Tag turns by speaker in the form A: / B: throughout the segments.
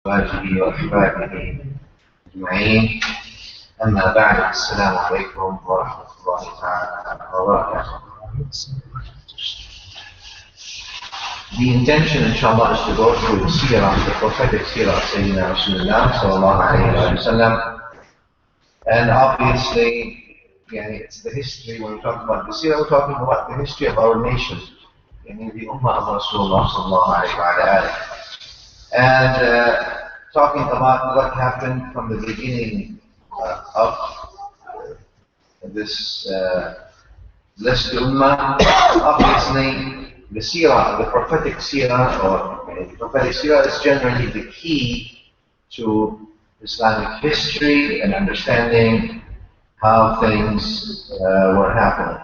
A: وآله وأتباعه أجمعين. أما بعد، السلام عليكم ورحمة الله تعالى وبركاته. The intention, inshallah, is to go through the Sirah, the prophetic Sirah of Sayyidina Rasulullah sallallahu alayhi wa sallam. And obviously, it's the history. When we talk about the Sirah, we're talking about the history of our nation, the Ummah of Rasulullah sallallahu alayhi wa sallam. And talking about what happened from the beginning of this blessed Ummah. Obviously, the Seerah, the prophetic Seerah, or the prophetic Seerah is generally the key to Islamic history and understanding how things were happening.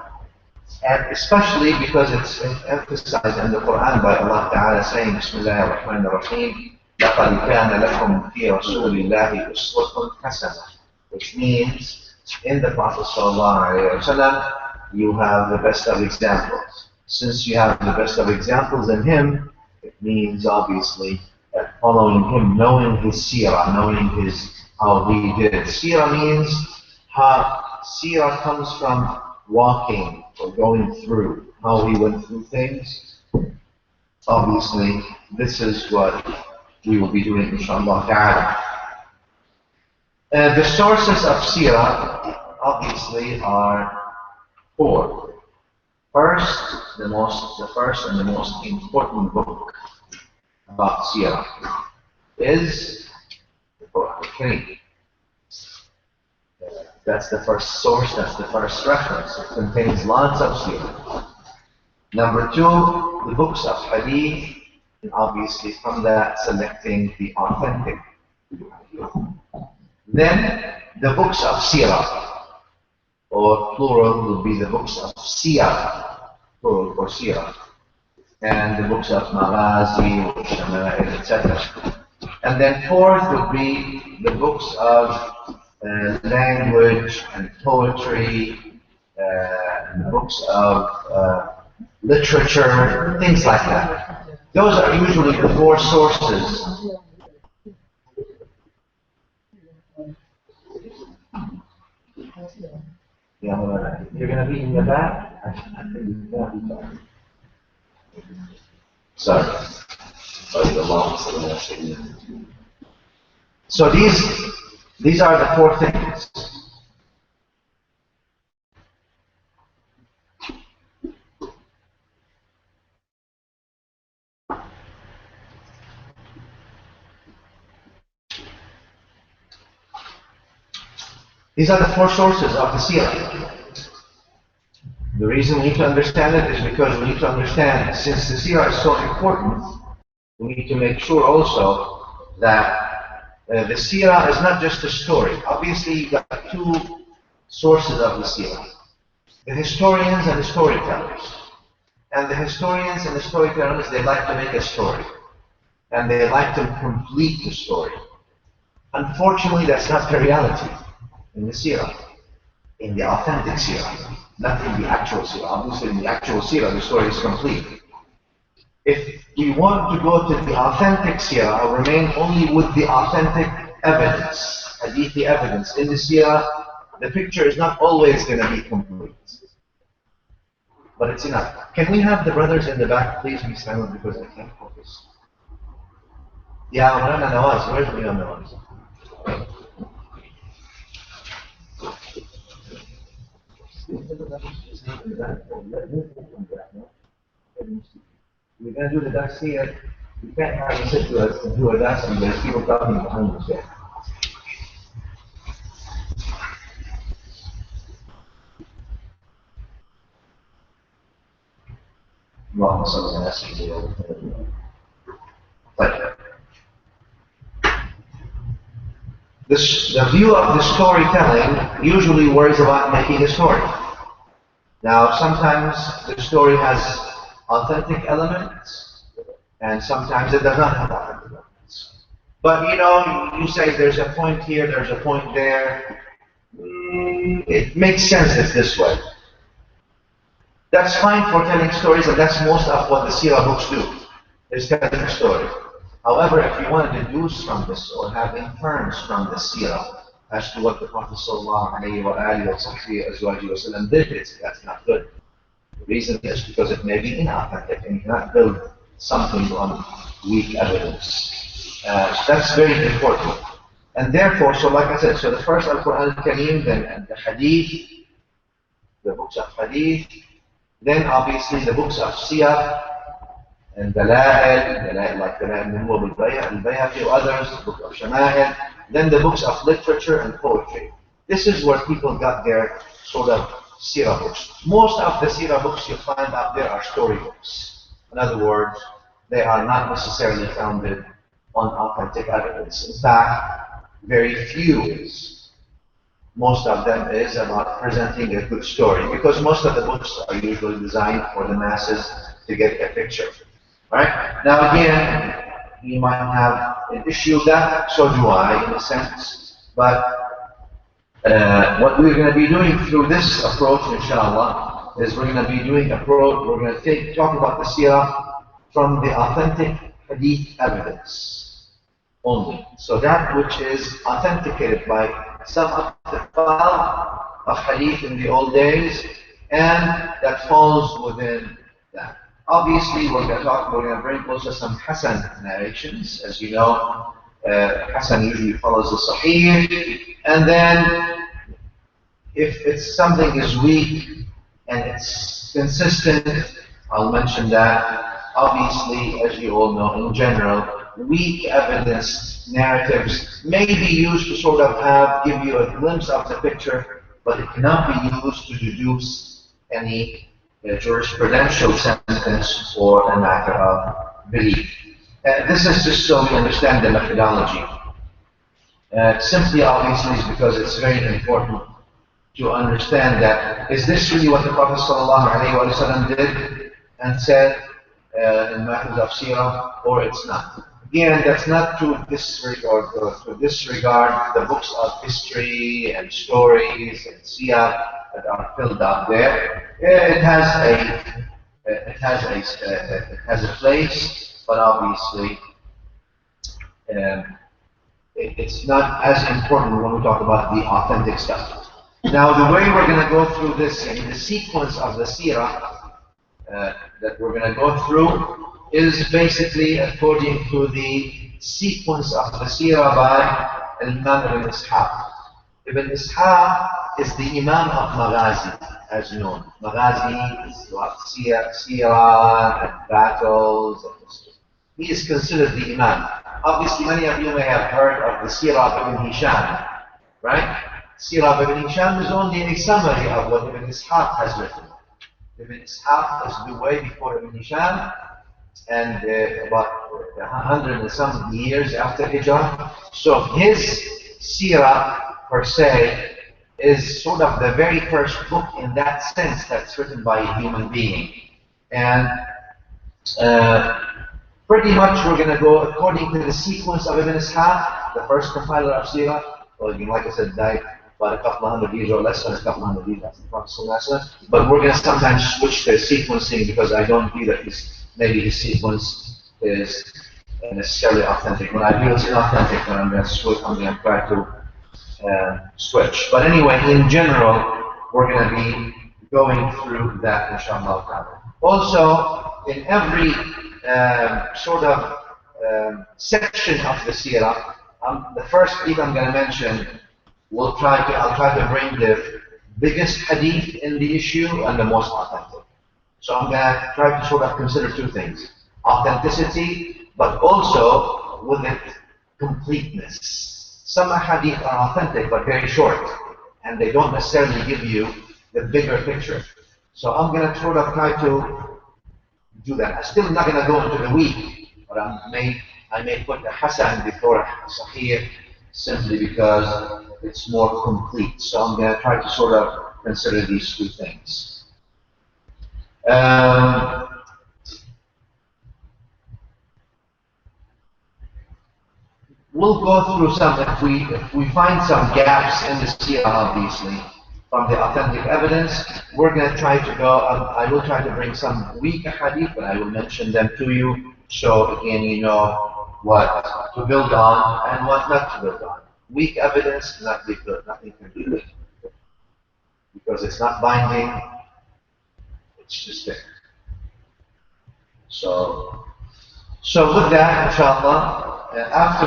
A: And especially because it's emphasized in the Quran by Allah Ta'ala saying, Bismillah ar-Rahman ar-Rahim, لَقَدْ كَانَ لَكُمْ فِي رَسُولِ اللَّهِ أُسْوَةٌ حَسَنَةٌ, which means in the Prophet sallallahu alayhi wa sallam, you have the best of examples. Since you have the best of examples in him, it means obviously that following him, knowing his Seerah, knowing how he did it. Seerah means Seerah comes from walking or going through, how he went through things. Obviously, this is what we will be doing, inshallah ta'ala. The sources of Seerah, obviously, are four. The first and the most important book about Seerah is the Quran. That's the first source, that's the first reference. It contains lots of Seerah. Number two, the books of Hadith, and obviously from that selecting the authentic. Then the books of Seerah, or plural will be the books of Siyar, plural for Seerah, and the books of Maghazi, Shama'il, etc. And then fourth would be the books of language and poetry, and the books of literature, things like that. Those are usually the four sources. You're going to be in the back? Sorry. So these are the four things. These are the four sources of the Seerah. The reason we need to understand it is because we need to understand, since the Seerah is so important, we need to make sure also that the Seerah is not just a story. Obviously, you've got two sources of the Seerah: the historians and the storytellers. And the historians and the storytellers, they like to make a story, and they like to complete the story. Unfortunately, that's not the reality in the Seerah, in the authentic Seerah, not in the actual Seerah. Obviously, in the actual Seerah, the story is complete. If we want to go to the authentic Seerah, or remain only with the authentic evidence, hadithi evidence in the Seerah, the picture is not always going to be complete. But it's enough. Can we have the brothers in the back please be silent because I can't focus? Yeah, Mulana Nawaz. Where's Mulana Nawaz? We're going to do the dust here. You can't have him sit to us and do a dust and there's people talking behind us there. The view of the storytelling usually worries about making a story. Now, sometimes the story has authentic elements, and sometimes it does not have authentic elements. But you say there's a point here, there's a point there. It makes sense if this way. That's fine for telling stories, and that's most of what the Seerah books do, is telling a story. However, if you want to deduce from this or have inference from the Sirah as to what the Prophet ﷺ did, that's not good. The reason is because it may be inauthentic and you cannot build something on weak evidence. So that's very important. And therefore, so like I said, so the first Al-Quran al-Kareem, then the Hadith, the books of Hadith, then obviously the books of Siyah, and Dalail like Dalail al-Bayhaqi or others, the book of Shama'il, then the books of literature and poetry. This is where people got their sort of Sirah books. Most of the Sirah books you find out there are story books. In other words, they are not necessarily founded on authentic evidence. In fact, very few is. Most of them is about presenting a good story, because most of the books are usually designed for the masses to get a picture. Right? Now again, you might have an issue with that, so do I in a sense, but what we're going to be doing through this approach, inshallah, is we're going to be doing approach, we're going to talk about the Sirah from the authentic Hadith evidence only. So that which is authenticated by some of the file of Hadith in the old days, and that falls within that. Obviously, we're going to bring also some Hasan narrations. As you know, Hasan usually follows the Sahih, and then if something is weak and it's consistent, I'll mention that. Obviously, as you all know, in general, weak evidence narratives may be used to sort of give you a glimpse of the picture, but it cannot be used to deduce any jurisprudential sentence or a matter of belief. This is just so we understand the methodology. Simply, obviously, is because it's very important to understand that, is this really what the Prophet ﷺ did and said in matters of Sirah, or it's not? Again, that's not to disregard the books of history and stories and Siyah that are filled out there. It has a place, but obviously it's not as important when we talk about the authentic stuff. Now, the way we're going to go through this in the sequence of the Sirah that we're going to go through is basically according to the sequence of the Sirah by Imam Ibn Ishaq. Ibn Ishaq is the Imam of Maghazi, as known. Maghazi is what Sirah and battles. He is considered the Imam. Obviously, many of you may have heard of the Sirah of Ibn Hisham, right? Sirah of Ibn Hisham is only a summary of what Ibn Ishaq has written. Ibn Ishaq is the way before Ibn Hisham, and about 100 and some years after Hijrah. So his Sirah, per se, is sort of the very first book in that sense that's written by a human being. And pretty much we're going to go according to the sequence of Ibn Ishaq, the first compiler of Sirah. Well, like I said, died about a couple of hundred years or less than a couple of hundred years after the Prophet ﷺ. But we're going to sometimes switch the sequencing because I don't feel that maybe his sequence is necessarily authentic. When I feel it's inauthentic, then I'm going to switch. I'm going to try to switch. But anyway, in general, we're going to be going through that, inshallah. Also, in every sort of section of the Sirah, the first hadith I'm going to mention, I'll try to bring the biggest hadith in the issue and the most authentic. So I'm going to try to sort of consider two things: authenticity, but also with it, completeness. Some hadith are authentic but very short, and they don't necessarily give you the bigger picture. So I'm going to sort of try to do that. I'm still not going to go into the weak, but I may put the Hasan before Sahih simply because it's more complete. So I'm going to try to sort of consider these two things. We'll go through some, if we find some gaps in the Sirah, obviously, from the authentic evidence, we're going to try to go, I will try to bring some weak hadith, but I will mention them to you. So again, you know, what to build on and what not to build on. Weak evidence cannot be built, nothing can be built. Because it's not binding, it's just there. So with that, inshallah, after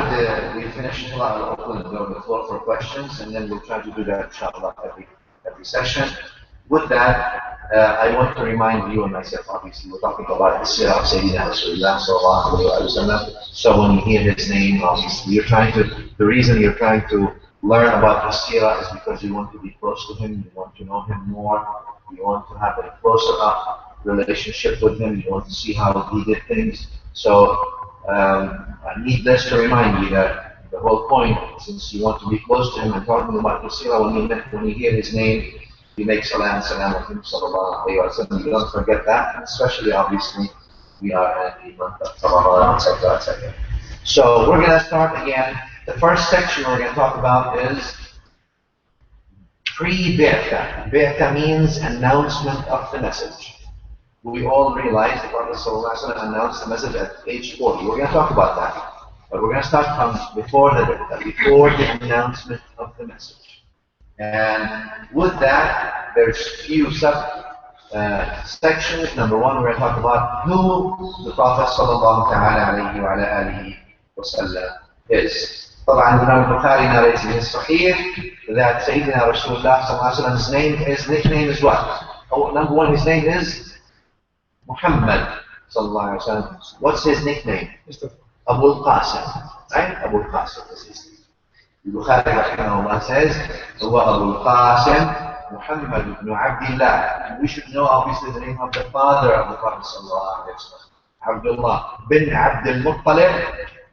A: we finish, inshallah, I'll open the floor for questions, and then we'll try to do that, inshallah, every session. With that, I want to remind you and myself, obviously, we're talking about the Sirah of Sayyidina Rasulullah sallallahu alayhi wa sallam. So when you hear his name, obviously, the reason you're trying to learn about the Sirah is because you want to be close to him, you want to know him more, you want to have a closer up relationship with him, you want to see how he did things. So I need this to remind you that the whole point, since you want to be close to him and talking about the Sirah, when you hear his name, you make salam and salam with him, sallallahu alayhi wa sallam. You don't forget that, especially, obviously, we are in the month of Ramadan, etc., etc. So we're going to start again. The first section we're going to talk about is pre-Bi'tha. Bi'tha means announcement of the message. We all realize the Prophet ﷺ announced the message at age 40. We're going to talk about that. But we're going to start from before the Bi'tha, before the announcement of the message. And with that, there's few sections. Number one, we're going to talk about who the Prophet ﷺ is. طبعا Imam Bukhari narrates in his Sahih that Sayyidina Rasulullah ﷺ's nickname is what? Oh, number one, his name is Muhammad sallallahu alaihi wasallam. What's his nickname? Abu al-Qasim. Right? Abu al-Qasim is his name. Bukhari rahimahullah says, هو Abu al-Qasim Muhammad ibn Abdullah. We should know obviously the name of the father of the Prophet sallallahu alaihi wasallam. Abdullah bin Abd al-Muttalib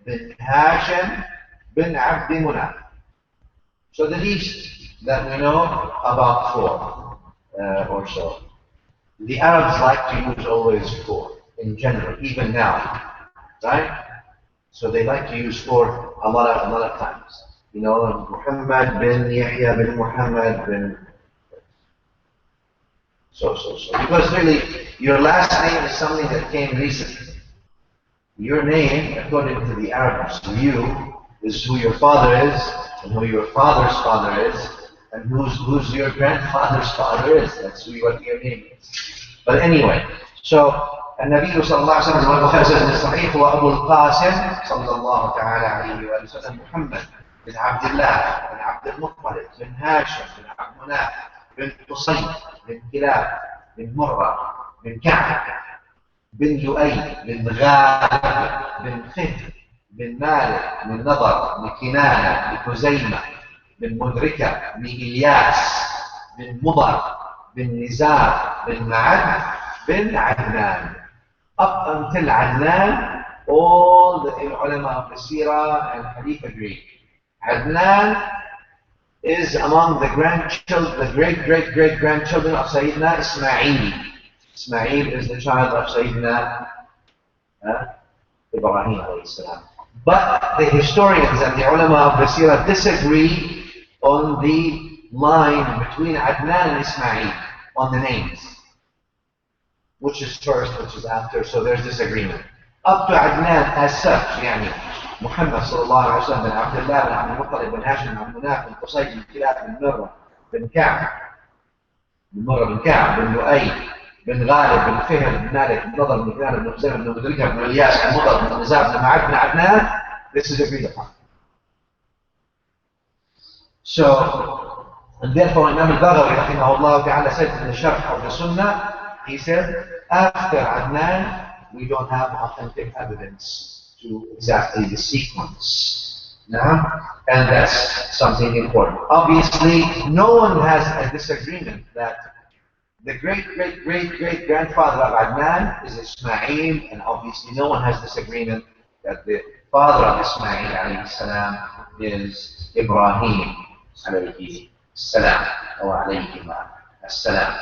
A: bin Hashim bin Abd Munaf. So the least that we know about four or so. The Arabs like to use always four in general, even now, right? So they like to use four a lot of times. You know, Muhammad bin Yahya bin Muhammad bin so. Because really, your last name is something that came recently. Your name, according to the Arabs, you is who your father is, and who your father's father is, and who's your grandfather's father is. That's what your name is. But anyway, so النبي صلى الله عليه وسلم والبخاري في الصحيح هو أبو القاسم صلى الله تعالى عليه وآله وسلم محمد بن عبد الله بن عبد المطلب بن هاشم بن عبد مناف بن قصي بن كلاب بن مرة بن كعب بن لؤي بن غالب بن فهر بن مالك بن نضر بن كنانة بن خزيمة بن مدركة بن إلياس بن مضر بن نزار بن معد بن عدنان. Up until Adnan, all the ulama of the Sirah and Hadith agree. Adnan is among the grandchildren, the great-great-great-grandchildren of Sayyidina Ismail. Ismail is the child of Sayyidina Ibrahim alayhi salam. But the historians and the ulama of the Sirah disagree on the line between Adnan and Ismail, on the names. Which is first, which is after, so there's disagreement. Up to Adnan as such, يعني محمد صلى الله عليه وسلم بن عبد الله بن عبد المطلب بن هاشم بن عبد مناف بن قصي بن كلاب بن مرة بن كعب بن لؤي بن غالب بن فهر بن مالك بن نضر بن كنانة بن خزيمة بن مدركة بن الياس بن مضر بن نزار بن معد بن عدنان. This is agreed upon. So, and therefore Imam al-Baghawi rahimahullah ta'ala said in the Sharh of the Sunnah, he said, after Adnan, we don't have authentic evidence to exactly the sequence. Now, and that's something important. Obviously, no one has a disagreement that the great-great-great-great-grandfather of Adnan is Ismail, and obviously no one has disagreement that the father of Ismail alayhi salam is Ibrahim alayhi salam, or alayhi salam.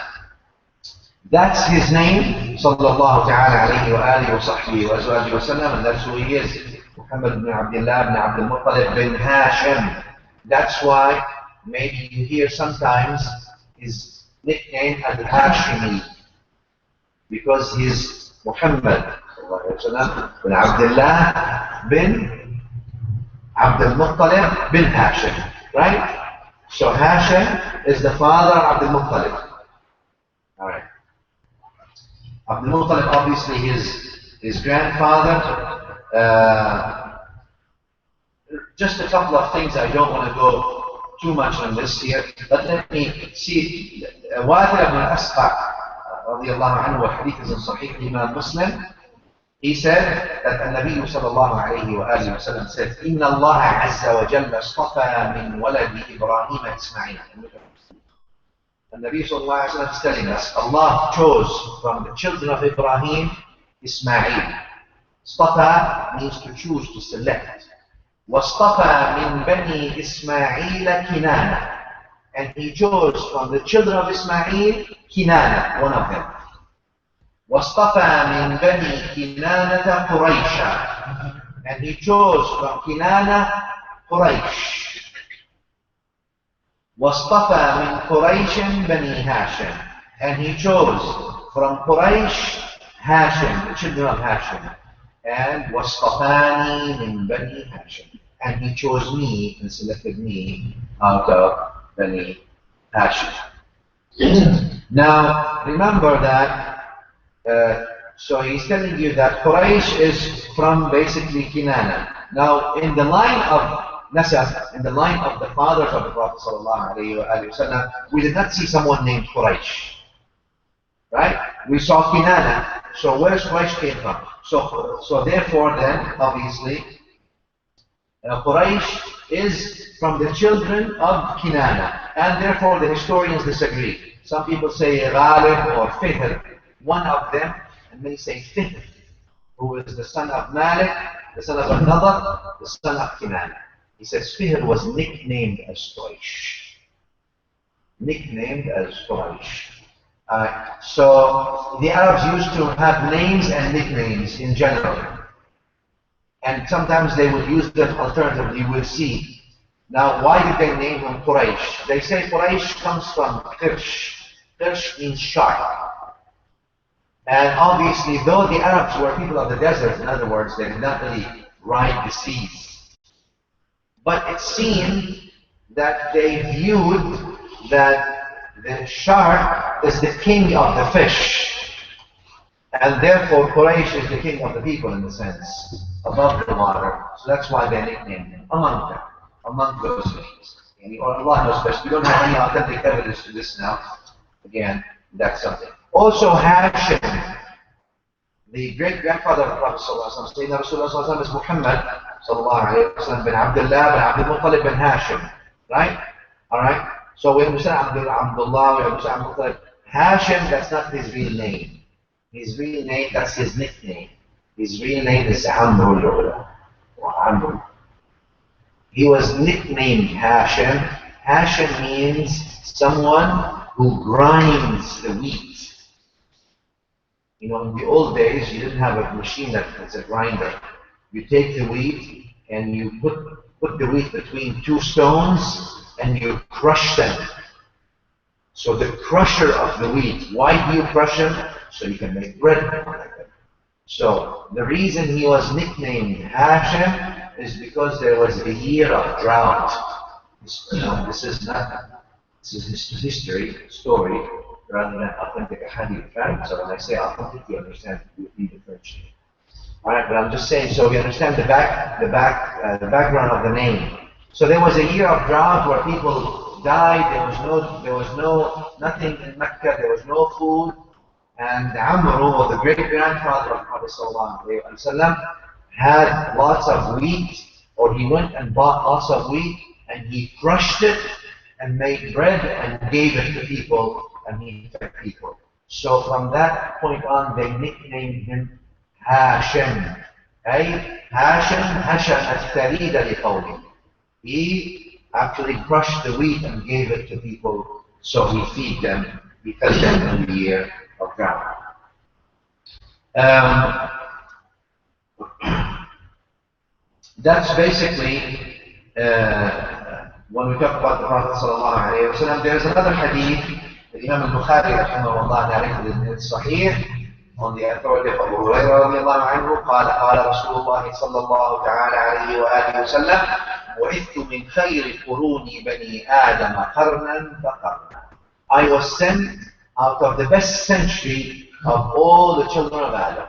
A: That's his name, sallallahu ta'ala alayhi wa alihi wa sahbihi wa azwajihi wa sallam, and that's who he is. Muhammad ibn Abdullah ibn Abd al-Muttalib bin Hashim. That's why maybe you hear sometimes his nickname as Hashimi, because he's Muhammad bin Abdullah bin Abdul Muttalib bin Hashim. Right? So Hashim is the father of Abdul Muttalib. Alright. Abdul Muttalib, obviously his grandfather. Just a couple of things, I don't want to go too much on this here, but let me see. Wathir ibn al-Asqa, radiallahu anhu, wa hadith is in Sahih Imam Muslim. He said that the Nabi sallallahu alayhi wa alihi wa sallam said, Inna Allah azza wa jalla astafa min waladi Ibrahim Ismail. The Nabi sallallahu alayhi wa sallam is telling us, Allah chose from the children of Ibrahim, Ismail. Stafa means to choose, to select. وَاصْطَفَى مِنْ بَنِي إِسْمَاعِيلَ كِنَانَةً. And he chose from the children of Ismail, Kinana, one of them. وَاصْطَفَى مِنْ بَنِي كِنَانَةَ قُرَيْشًا. And he chose from Kinana, Quraysh. وَاصْطَفَى مِنْ قُرَيْشٍ بَنِي هَاشِمٍ. And he chose from Quraysh, Hashim, the children of Hashim. And وَاصْطَفَانِي مِنْ بَنِي هَاشِمٍ. And he chose me and selected me out of Bani Hashim. Now, remember that, so he's telling you that Quraysh is from basically Kinana. Now, in the line of Nasab, in the line of the fathers of the Prophet ﷺ, we did not see someone named Quraysh. Right? We saw Kinana. So where's Quraysh came from? So therefore then, obviously, Quraysh is from the children of Kinana. And therefore the historians disagree. Some people say Ghalib or Fihr, one of them, and many say Fihr, who is the son of Malik, the son of An-Nadr, the son of Kinana. He says Fihr was nicknamed as Quraysh. Nicknamed as Quraysh. So the Arabs used to have names and nicknames in general, and sometimes they would use them alternatively. We'll see. Now, why did they name him Quraysh? They say Quraysh comes from Qirsh. Qirsh means sharp. And obviously, though the Arabs were people of the desert, in other words, they did not really ride the seas. But it seemed that they viewed that the shark is the king of the fish. And therefore, Quraysh is the king of the people in a sense, above the water. So that's why they nicknamed him, among them, among those names. Or Allah knows best. We don't have any authentic evidence to this now. Again, that's something. Also, Hashim, the great-grandfather of the Prophet ﷺ, Sayyidina Rasulullah is Muhammad bin Abdullah bin Abdul Muttalib bin Hashim. Right? Alright? So we understand Abdullah, we understand Abdul Muttalib. Hashim, that's not his real name. His real name, that's his nickname. His real name is Amrul. He was nicknamed Hashim. Hashim means someone who grinds the wheat. You know, in the old days, you didn't have a machine that's a grinder. You take the wheat and you put the wheat between two stones and you crush them. So the crusher of the wheat, why do you crush them? So you can make bread. So the reason he was nicknamed Hashim is because there was a year of drought. This is history, story, rather than authentic hadith. Right? So when I say authentic, you understand you need the French. Alright, but I'm just saying, so we understand the background of the name. So there was a year of drought where people died. There was nothing in Mecca. There was no food. And Amr, the great-grandfather of Prophet ﷺ, had lots of wheat, or he went and bought lots of wheat, and he crushed it and made bread and gave it to people, and he fed people. So from that point on, they nicknamed him Hashim. Hashim al-Tharida liqawli. He actually crushed the wheat and gave it to people, so he fed them in the year of drought. That's basically when we talk about the Prophet ﷺ. There's another hadith that Imam al-Bukhari narrated in Sahih, on the authority of Abu Hurairah radiallahu anhu, قال قال رسول الله صلى الله تعالى عليه وآله وسلم وعثت من خير قرون بني آدم قرنا فقرنا. I was sent out of the best century of all the children of Adam.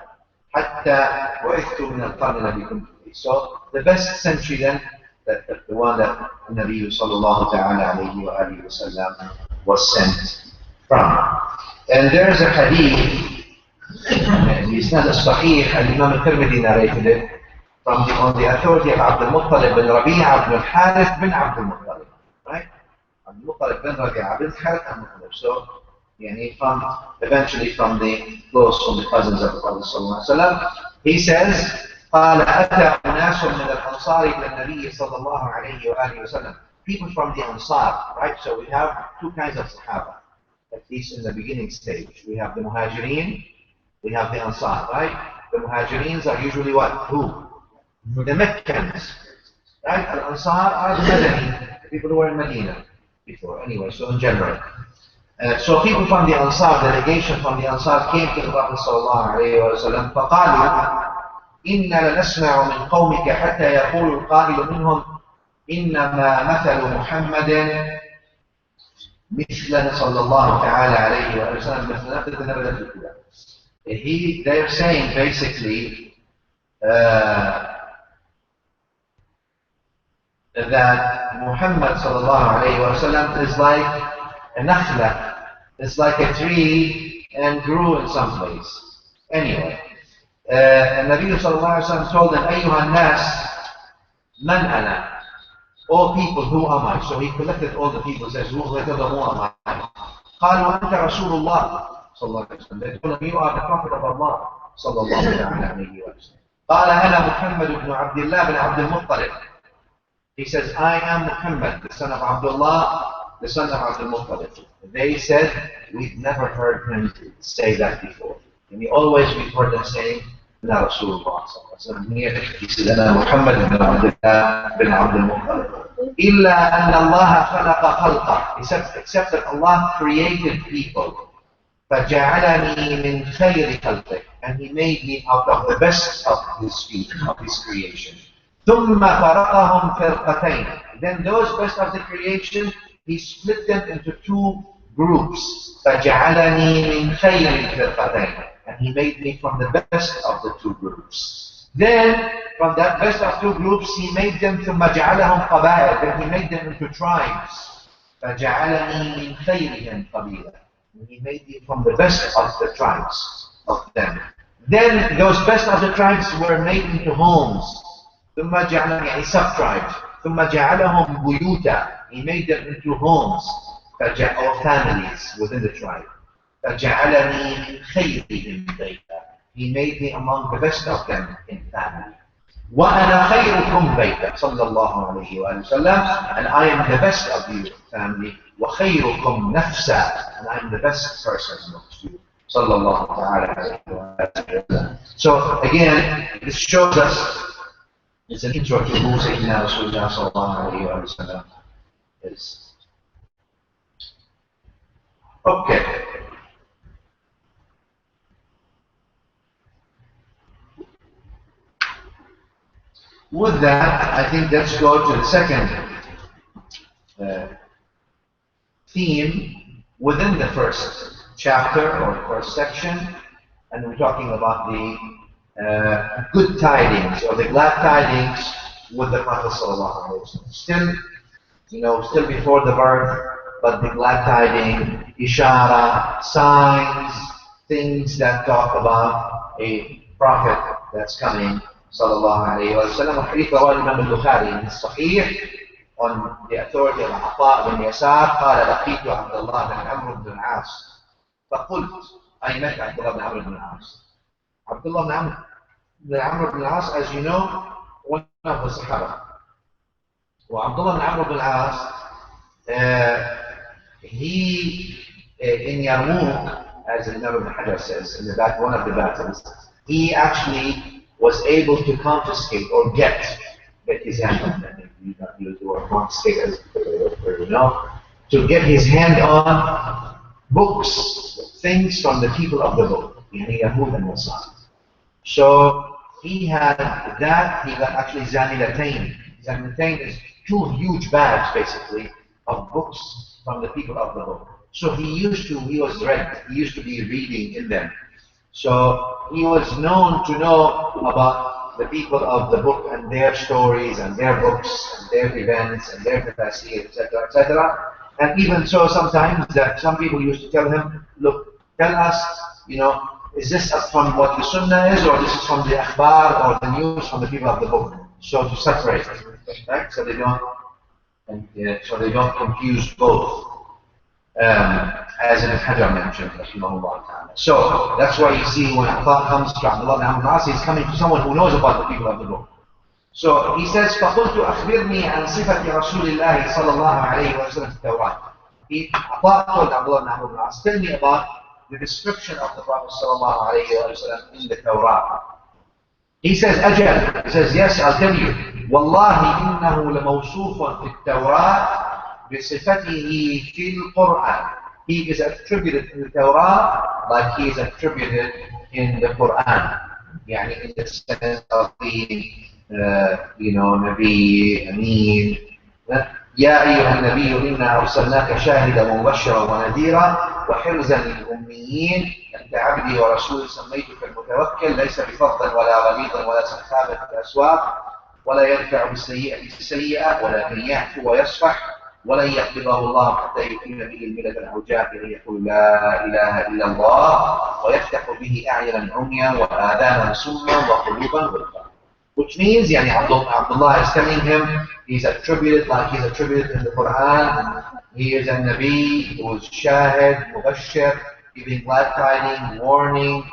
A: حتى وعثت من القرن الذي كنت فيه. So the best century then, the one that Nabi sallallahu ta'ala alayhi wa alihi wa sallam was sent from. And there is a hadith, it's not a Sahih, Imam al-Tirmidhi narrated it, on the authority of Abdul Muttalib bin Rabi'a bin Harith bin Abdul Muttalib. Right? Abdul Muttalib bin Rabi'a bin Harith bin Muttalib. So, eventually from the cousins of the Prophet sallallahu alaihi wasallam. He says, قال أتى ناس من الأنصار إلى النبي صلى الله عليه وآله وسلم. People from the Ansar, right? So we have two kinds of Sahaba, at least in the beginning stage. We have the Muhajirin, we have the Ansar, right? The Muhajirins are usually what? Who? The Meccans, right? The Ansar are the Madani, the people who were in Medina before. Anyway, so in general. So people from the Ansar, delegation from the Ansar came to the Prophet sallallahu alayhi wa sallam. فقالوا إنا لنسمع من قومك حتى يقول القائل منهم إنما مثل محمد مثلنا صلى الله تعالى عليه وسلم مثلنا. They're saying basically that Muhammad sallallahu alayhi wa sallam is like a nakhla. It's like a tree and grew in some place. Anyway, and Nabi sallallahu alayhi wa sallam told them, أيها الناس من أنا? All people, who am I? So he collected all the people, says, who am I? قالوا أنت رسول الله صلى الله عليه وسلم. They told him, you are the Prophet of Allah صلى الله عليه وسلم. قال أنا محمد بن عبد الله بن عبد المطلب. He says, I am Muhammad, the son of Abdullah, the son of Abdul Muttalib. They said, we've never heard him say that before. And we've heard him saying, La Rasulullah. He said, Ana Muhammad ibn Abdullah bin Abdul Muttalib. Illa anna Allah khalaqa khalqa. Except that Allah created people. فَجَعَلَنِي مِنْ خَيْرِ خَلْقِهِ. And He made me out of the best of His creation. ثُمَّ فَرَقَهُمْ فِرْقَتَيْنِ. Then those best of the creation, He split them into two groups. فَجَعَلَنِي مِنْ خَيْرِ الْفِرْقَتَيْنِ. And He made me from the best of the two groups. Then, from that best of two groups, He made them ثُمَّ جَعَلَهُمْ قَبَائِلَ. Then He made them into tribes. فَجَعَلَنِي مِنْ خَيْرِهِمْ قَبِيلًا. And He made me from the best of the tribes of them. Then those best of the tribes were made into homes. ثُمَّ جَعَلَنِي, يعني sub-tribes. ثُمَّ جَعَلَهُمْ بُيُوتًا. He made them into homes or families within the tribe. فَجَعَلَنِي مِنْ خَيْرِهِمْ بَيْتًا. He made me among the best of them in family. وَأَنَا خَيْرُكُمْ بَيْتًا صلى الله عليه وآله وسلم. And I am the best of you family. وَخَيْرُكُمْ نَفْسًا. And I am the best person amongst you. صلى الله عليه وسلم. So again, this shows us, it's an intro to who Sayyidina Rasulullah sallallahu alayhi wa sallam is. Okay. With that, I think let's go to the second theme within the first chapter or first section, and we're talking about the good tidings or the glad tidings with the Prophet sallallahu alaihi wasallam. Still before the birth, but the glad tidings, ishara, signs, things that talk about a prophet that's coming sallallahu alaihi wasallam. Hadith rawah Imam al-Bukhari in Sahih on the authority of Ata bin Yasar. قال لقيت عبد الله بن عمرو بن العاص فقلت أي met عبد الله بن عمرو بن العاص. Abdullah bin Amr bin al-As, as you know, one of the Sahaba. Well, Abdullah bin Amr bin al-As, he in Yarmouk, as Imam Ibn Hajar says, in the back, one of the battles, he actually was able to confiscate or get his hand on them. You don't use the word confiscate as to get his hand on books, things from the people of the book. يعني Yahud and Nasara. So he had that, he got actually Zamilatain. Zamilatain is 2 huge bags basically of books from the people of the book. So he was read, he used to be reading in them. So he was known to know about the people of the book and their stories and their books and their events and their tafsir, etc., etc. And even so, sometimes that some people used to tell him, look, tell us, is this from what the Sunnah is, or this is from the akhbar or the news from the people of the book? So to separate, right? So they don't confuse both. As Ibn Hajar mentioned, rahimahullah ta'ala. So that's why you see when Atta comes to Abdullah ibn Amr ibn al-As, he's coming to someone who knows about the people of the book. So he says, فَقُلْتُ أَخْبِرْنِي عَنْ صِفَةِ رَسُولِ اللَّهِ صَلَى اللَّهُ عَلَيْهِ وَسَلَّمَ فِي التَّوْرَاةِ. Atta told Abdullah ibn Amr ibn al-As, tell me about the description of the Prophet sallallahu alayhi wa sallam in the Torah. He says, أجل. He says, yes, I'll tell you. وَاللَّهِ إِنَّهُ لَمَوْصُوفٌ فِي التَّوْرَاةِ بصفته في القرآن. He is attributed in the Torah like he is attributed in the Quran. يعني in the sense of being, Nabi, Amin. يا أيها النبي إنا أرسلناك شاهدا ومبشرا ونذيرا وحرزا للأميين أنت عبدي ورسولي سميتك المتوكل ليس بفظا ولا غليظا ولا سخابا في الأسواق ولا يدفع بالسيئة السيئة ولكن يعفو ويصفح ولن يقبضه الله حتى يتم به الملة العوجاء بأن يقول لا إله إلا الله ويفتح به أعينا عميا وآذانا صما وقلوبا غلفا. Which means, يعني Abdullah is telling him he's attributed like he's attributed in the Quran. He is a Nabi who is Shahid, Mubashir, giving glad tidings, warning.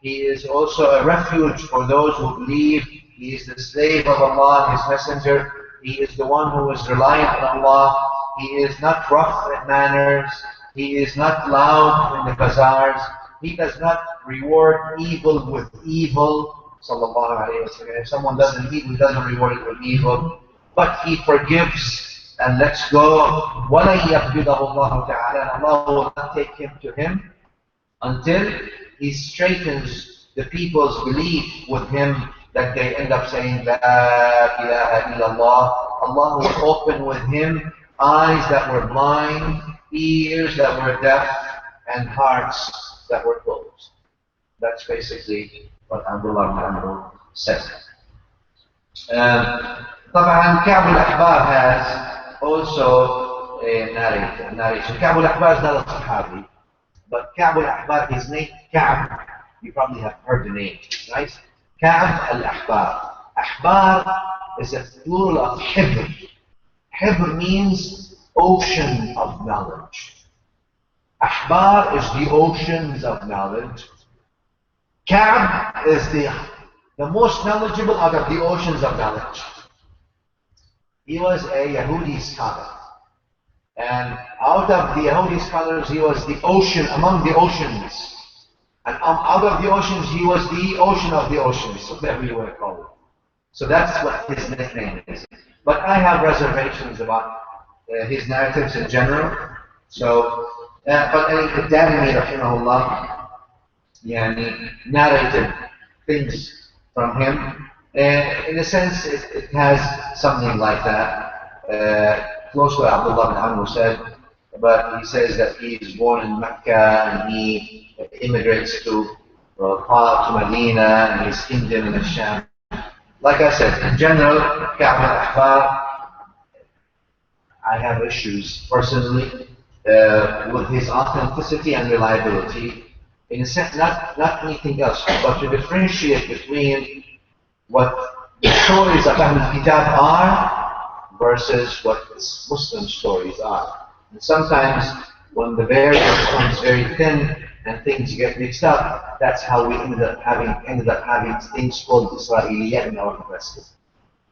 A: He is also a refuge for those who believe. He is the slave of Allah, His messenger. He is the one who is reliant on Allah. He is not rough in manners. He is not loud in the bazaars. He does not reward evil with evil. Sallallahu alayhi wa sallam. If someone does an evil, he doesn't reward it with evil. But he forgives and lets go. وَلَنْ يَقْبِضَهُ اللَّهُ تَعَالَى. Allah will not take him to him until he straightens the people's belief with him that they end up saying, La ilaha illallah. Allah will open with him eyes that were blind, ears that were deaf, and hearts that were closed. That's basically what Abdullah ibn Amr said. طبعا Ka'b al-Ahbar has also a narration. Ka'b al-Ahbar is not a Sahabi, but Ka'b al-Ahbar, his name Ka'b. You probably have heard the name, right? Ka'b al-Ahbar. Ahbar is a plural of Hibr. Hibr means ocean of knowledge. Ahbar is the oceans of knowledge. Ka'b is the most knowledgeable out of the oceans of knowledge. He was a Yahudi scholar. And out of the Yahudi scholars, he was the ocean among the oceans. And out of the oceans, he was the ocean of the oceans, whatever you want to call it. So that's what his nickname is. But I have reservations about his narratives in general. So, but Darimi, rahimahullah, narrated things from him. In a sense, it has something like that. Close to Abdullah ibn Amr said, but he says that he is born in Mecca and he immigrates to Medina and his kingdom in the Sham. Like I said, in general, Ka'b al-Ahbar, I have issues personally with his authenticity and reliability. In a sense, not anything else, but to differentiate between what the stories of Ahlul Kitab are versus what Muslim stories are. And sometimes when the veil becomes very thin and things get mixed up, that's how we ended up having things called Israeliyat in our university,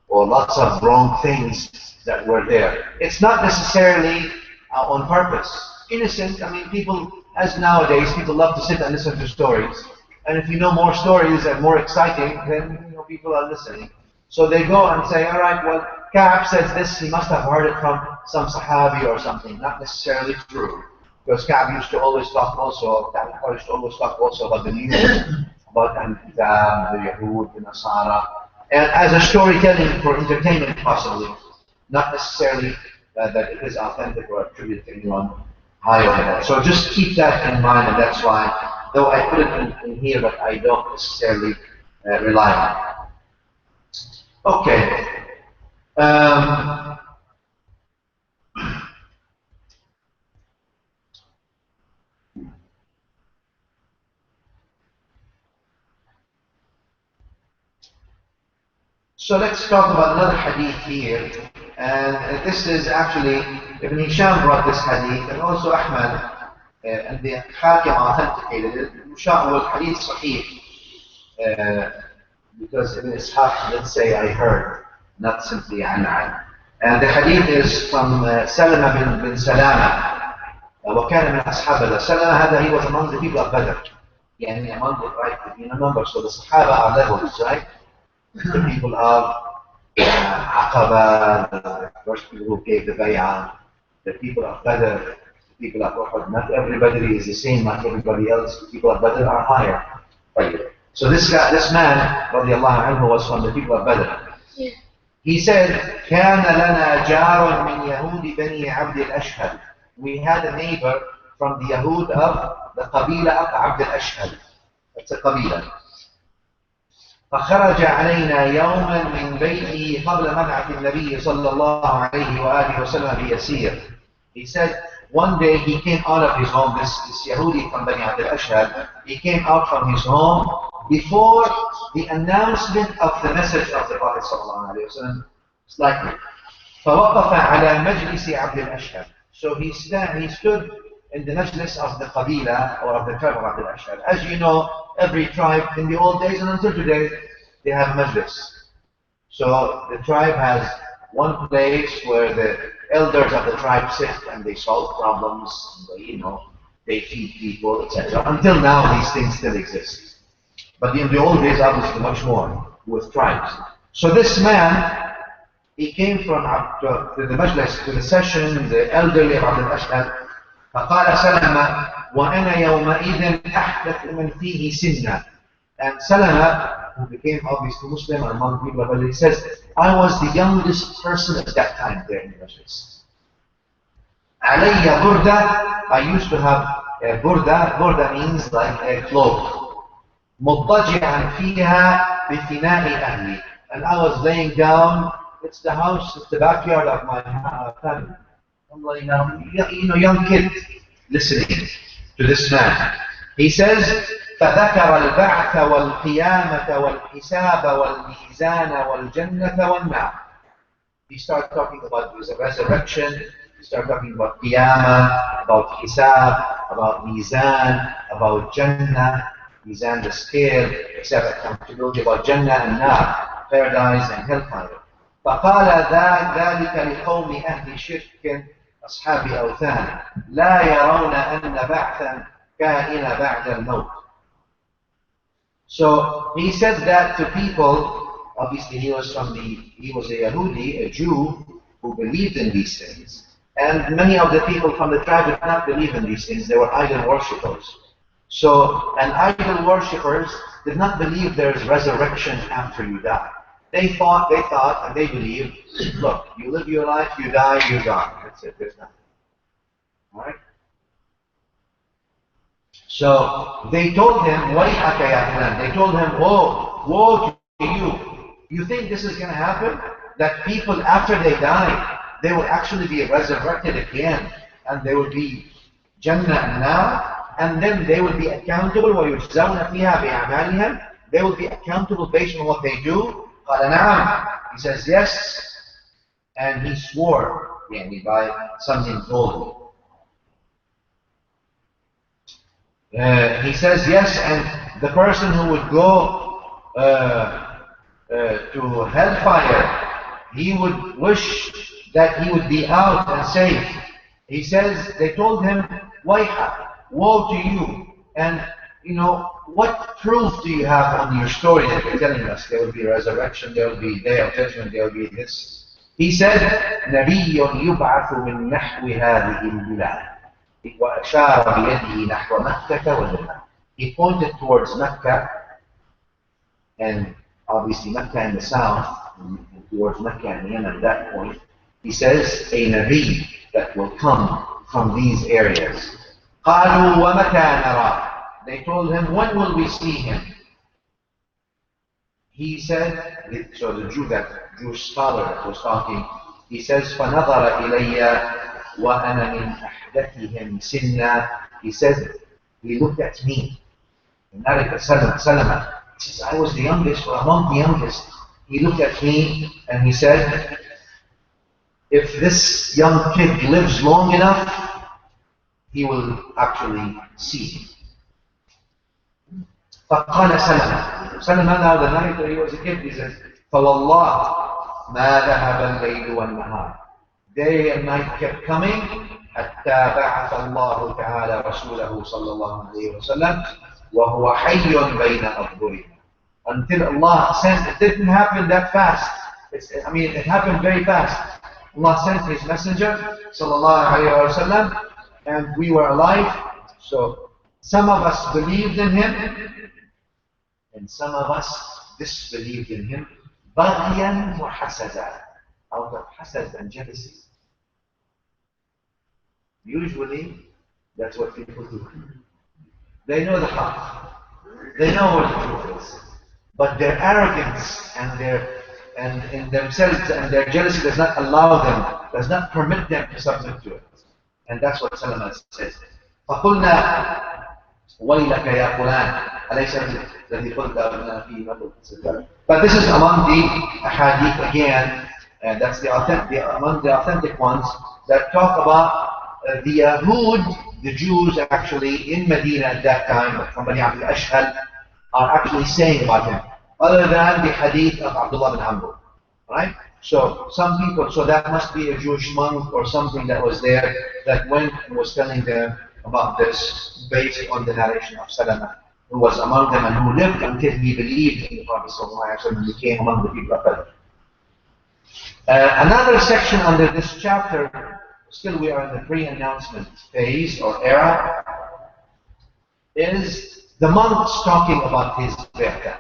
A: or lots of wrong things that were there. It's not necessarily on purpose. Innocent, people, as nowadays, people love to sit and listen to stories. And if you know more stories and more exciting, then people are listening. So they go and say, all right, well, Ka'b says this, he must have heard it from some Sahabi or something. Not necessarily true. Because Ka'b used to always talk also, Ka'b used to always talk also about the news, about Al-Kitab, the Yahud, the Nasara, and as a storytelling for entertainment possibly, not necessarily that it is authentic or attributed to anyone higher than that. So just keep that in mind, and that's why, though I put it in here, but I don't necessarily rely on it. Okay. So let's talk about another hadith here, and this is actually Ibn Hisham brought this hadith, and also Ahmad, and the Hakim authenticated it. Hisham was hadith Sahih, because Ibn Ishaq did say I heard, not simply an. And the hadith is from Salama bin Salama, وكان من أصحاب بدر. Salama هذا, he was among the people of Badr. يعني among the, right, number, so the Sahaba are levels, right? The people of Aqaba, the first people who gave the bay'ah, the people of Badr, the people of Uhud. Not everybody is the same like everybody else. The people of Badr are higher. So this man, radiallahu anhu, was from the people of Badr. He said, كان لنا جار من يهود بني عبد الأشهل. We had a neighbor from the Yahud of the Qabila of Abd al-Ashhal. That's a Qabila. فخرج علينا يوما من بيته قبل مبعث النبي صلى الله عليه وآله وسلم بيسير. He said, one day he came out of his home, this Yahudi from Bani Abd al-Ashhal, he came out from his home before the announcement of the message of the Prophet صلى الله عليه وسلم. Slightly. فوقف على مجلس عبد الأشهل. So he stood in the majlis of the Qabila, or of the tribe of Abd al-Ashhal. As you know, every tribe in the old days and until today, they have majlis. So the tribe has one place where the elders of the tribe sit and they solve problems, and they feed people, etc. Until now, these things still exist. But in the old days, obviously much more with tribes. So this man, he came from to the majlis, to the session, the elderly of Abd al-Ashhal. فقال سلمة وأنا يومئذ أحدث من فيه سنا. And Salama, who became obviously Muslim among people of Badr, he says, I was the youngest person at that time there in the majlis. علي burda, I used to have a burda. Burda means like a cloak. مضطجعا فيها بفناء أهلي. And I was laying down, it's the house, it's the backyard of my family. I'm like, young kid listening to this man. He says, فذكر البعث والقيامة والحساب والميزان والجنة والنار. He started talking about the resurrection. He started talking about qiyamah, about hisab, about mizan, about jannah, mizan the scale, except accountability, about jannah and nar, paradise and hellfire. فقال ذلك لقوم أهل شرك أصحاب أوثان لا يرون أن بعثا كائن بعد الموت. So he said that to people. Obviously he was a Yahudi, a Jew who believed in these things. And many of the people from the tribe did not believe in these things. They were idol worshippers. So, and idol worshippers did not believe there is resurrection after you die. They thought, and they believed, look, you live your life, you die, you're gone. That's it, there's nothing. Alright? So, they told him, وَيْحَكَ يَا فُلَانِ. They told him, woe to you. You think this is going to happen? That people, after they die, they will actually be resurrected again, and they will be Jannah and Nar, and then they will be accountable, وَيُجْزَوْنَ فِيهَا بِأَعْمَالِهِمْ. They will be accountable based on what they do. قال نعم. He says yes, and he swore by something holy. He says yes, and the person who would go to hellfire, he would wish that he would be out and safe. He says, they told him, Wayha, woe to you, and what proof do you have on your story that you're telling us? There will be resurrection, there will be day of judgment, there will be this. He said, نَبِيٌّ يُبْعَثُ مِنْ نَحْوِ هَذِهِ الْبِلَادِ. وأشار بيده نحو مكة واليمن. He pointed towards Mecca, and obviously Mecca in the south, and towards Mecca and Yemen at that point. He says a Nabi that will come from these areas. قالوا ومتى نراه. They told him, when will we see him? He said, so the Jewish scholar that was talking, he says, فَنَظَرَ إِلَيَّ وَأَنَا مِنْ أَحْدَثِهِمْ سِنًّا. He said, he looked at me. The narrator, Salama, he says, I was the youngest, or among the youngest. He looked at me and he said, if this young kid lives long enough, he will actually see him. فقال سلمة now the narrator, he was a kid, he says, فوالله ما ذهب الليل والنهار. Day and night kept coming حتى بعث الله تعالى رسوله صلى الله عليه وسلم وهو حي بين أظهرنا. Until Allah sent, it didn't happen that fast. It happened very fast. Allah sent His Messenger sallallahu alayhi wa sallam, and we were alive. So some of us believed in him, and some of us disbelieved in him. بغيا وحسدا, out of hasad and jealousy. Usually, that's what people do. They know the haqq. They know what the truth is. But their arrogance and in themselves and their jealousy does not allow them, does not permit them to submit to it. And that's what Salama says. فَقُلْنَا وَيْلَكَ يَا فُلَانَ أَلَيْسَ الَّذِي قُلْتَ أَبْنَا فِي مَطْلُ. But this is among the ahadith again, and that's among the authentic ones that talk about the Yahud, the Jews actually in Medina at that time, from Bani Abd al-Ashhal, are actually saying about him, other than the hadith of Abdullah bin Amr. Right? So some people, so that must be a Jewish monk or something that was there that went and was telling them about this based on the narration of Salama, who was among them and who lived until he believed in the Prophet ﷺ and became among the people of Badr. Another section under this chapter, still we are in the pre-announcement phase or era, is the monks talking about his birthday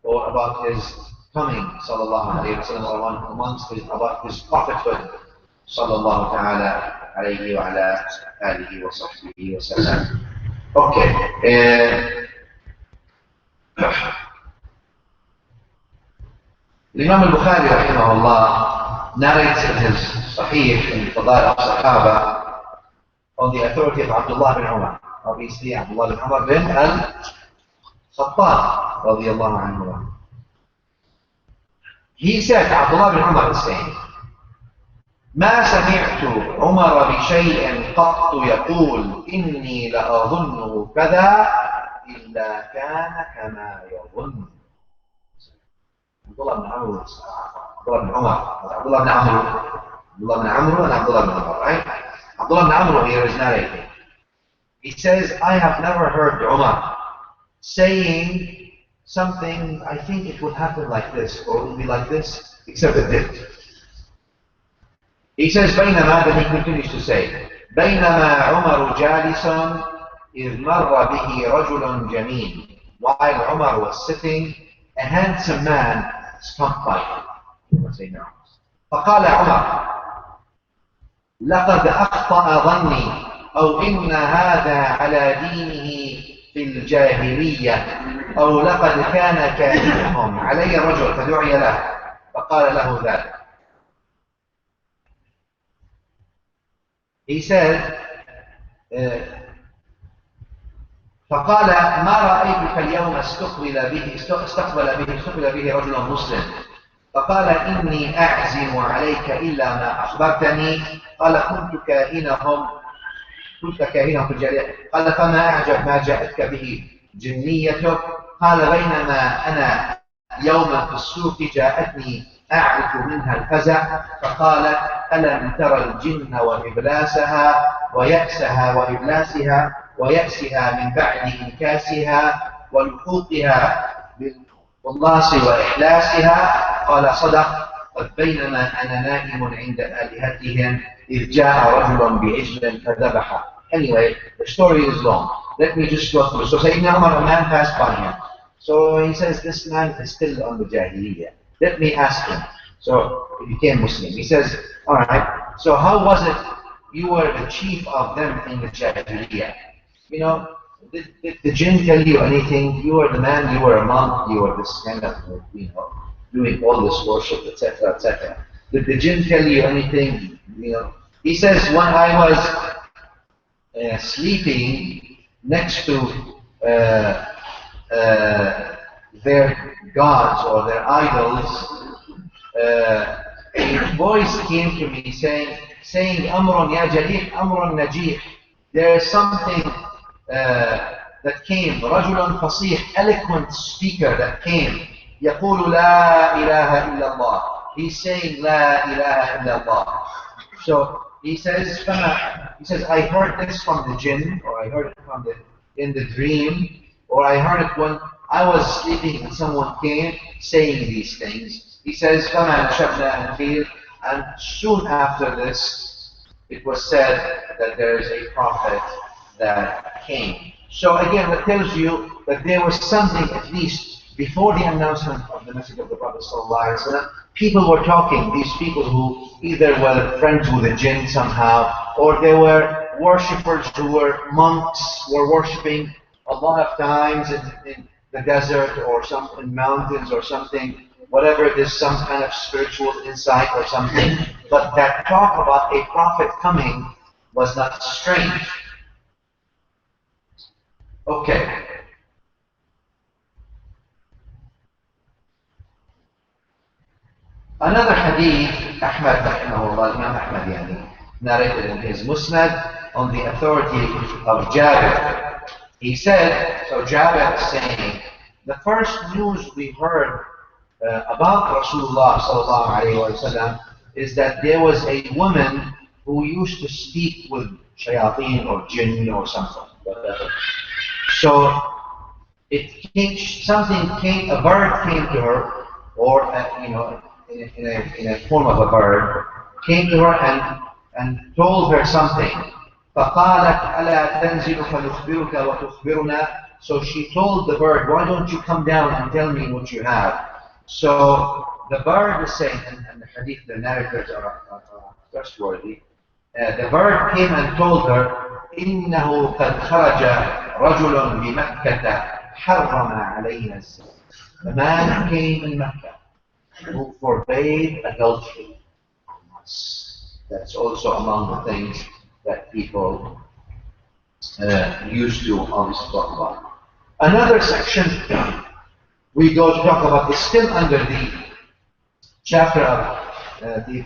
A: or about his coming, sallallahu alayhi wa sallam, or amongst about his prophethood, sallallahu ta'ala alayhi wa ala alihi wa sahbihi wa sallam. Okay. Imam al-Bukhari rahimahullah narrates in his Sahih in Fadail al-Sahaba on the authority of Abdullah bin Umar. Obviously, Abdullah bin Umar bin al-Khattab radiyallahu anhu. He said, Abdullah bin Umar is saying, ما سمعت عمر بشيء قط يقول إني لأظنه كذا إلا كان كما يظن. Abdullah bin Amr, Abdullah bin Umar, Abdullah bin Amr and Abdullah bin Umar, right? Abdullah bin Amr here is narrating. He says, I have never heard Umar saying something, I think it would happen like this, or it would be like this, except it didn't. He says, بينما, then he continues to say, بينما عمر جالس إذ مر به رجل جميل. While Umar was sitting, a handsome man stopped by him. Let's say no. فقال عمر لقد أخطأ ظني أو إن هذا على دينه في الجاهلية أو لقد كان كائنهم علي رجل فدعي له فقال له ذلك. He said, فقال ما رأيتك اليوم استقبل به رجل مسلم فقال إني أعزم عليك إلا ما أخبرتني. قال كنت كائنهم في الجاهلية. قال فما أعجب ما جاءتك به جنيتك. قال بينما أنا يوما في السوق جاءتني أعرف منها الفزع فقالت ألم ترى الجن وإبلاسها ويأسها وإبلاسها ويأسها من بعد إنكاسها ولحوقها بالخلاص وإحلاسها. قال صدق. قد بينما أنا نائم عند آلهتهم إذ جاء رجل بعجل فذبحه Anyway, the story is long. Let me just go through. So Sayyidina Umar, a man passed by him. So he says, this man is still on the Jahiliyyah. Let me ask him. So he became Muslim. He says, all right, so how was it you were the chief of them in the Jahiliyyah? You know, did the jinn tell you anything? You were the man, you were a monk, you were this kind of, you know, doing all this worship, etc., etc. Did the jinn tell you anything? You know, he says, when I was sleeping next to their gods or their idols, a voice came to me saying, Amrun ya Jalih, Amrun Najih. There is something that came, رجل فصيح, eloquent speaker that came. يقول لا إله إلا الله. He's saying لا إله إلا الله. So he says, I heard this from the jinn, or I heard it in the dream, or I heard it when I was sleeping and someone came saying these things. He says, and soon after this, it was said that there is a prophet that came. So again, that tells you that there was something, at least before the announcement of the message of the Prophet ﷺ, people were talking, these people who either were friends with the jinn somehow, or they were worshippers who were monks, were worshipping a lot of times in the desert or some in mountains or something, whatever it is, some kind of spiritual insight or something. But that talk about a prophet coming was not strange. Okay. Another hadith, Ahmad, Imam Ahmad, narrated in his Musnad on the authority of Jabir. He said, so Jabir is saying, the first news we heard about Rasulullah sallallahu alayhi wasallam is that there was a woman who used to speak with shayateen or jinn or something, whatever. So a bird came to her, or in a form of a bird, came to her and told her something. فقالت ألا تنزل فنخبرك وتخبرنا. So she told the bird, why don't you come down and tell me what you have? So the bird is saying, and the hadith, the narrators are trustworthy. The bird came and told her, إنه قد خرج رجل بمكة حرم علينا الزنا. The man came in Mecca who forbade adultery. That's also among the things that people used to obviously talk about. Another section we go to talk about is still under the chapter of the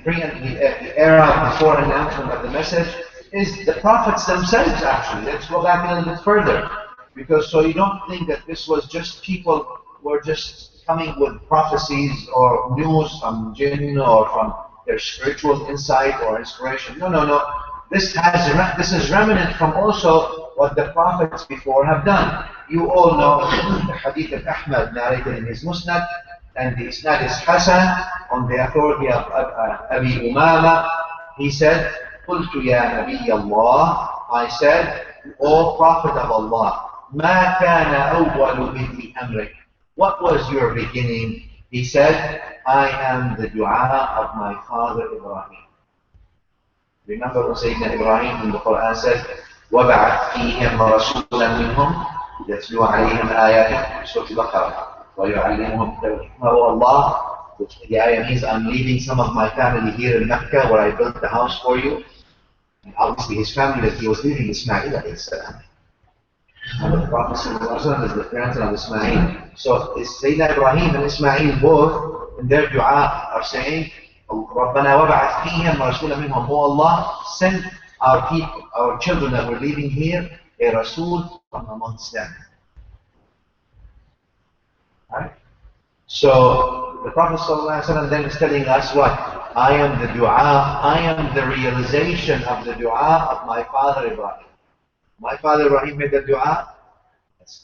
A: era before announcement of the message, is the prophets themselves actually. Let's go back a little bit further, because so you don't think that this was just people who were just coming with prophecies or news from jinn or from their spiritual insight or inspiration. No. This is remnant from also what the prophets before have done. You all know the hadith of Ahmad narrated in his Musnad, and the Isnad is Hasan on the authority of Abi Umama. He said, قلت يا نبي الله, I said, O Prophet of Allah, ما كان أول بدء أمرك. What was your beginning? He said, I am the dua of my father Ibrahim. Remember when Sayyidina Ibrahim in the Quran said, وَبَعَثْ فِيهِمْ رَسُولًا مِنْهُمْ يَتْلُو عَلَيْهِمْ آيَاتِهِ Surah Al-Baqarah وَيُعَلِّمُهُمْ الْكِتَابَ. Oh Allah, which the ayah means I'm leaving some of my family here in Mecca where I built the house for you. And obviously his family that he was leaving, Ismail alayhi salam. And the Prophet ﷺ is the grandson of Ismail. So Sayyidina Ibrahim and Ismail both in their dua are saying, رَبَّنَا وَبَعَثْ فِيهِمْ رَسُولًا مِنْهُمْ. Oh Allah, send our people, our children that we're leaving here, a Rasul from amongst them. Right? So the Prophet ﷺ then is telling us what? I am the dua, I am the realization of the dua of my father Ibrahim. My father Ibrahim made the dua,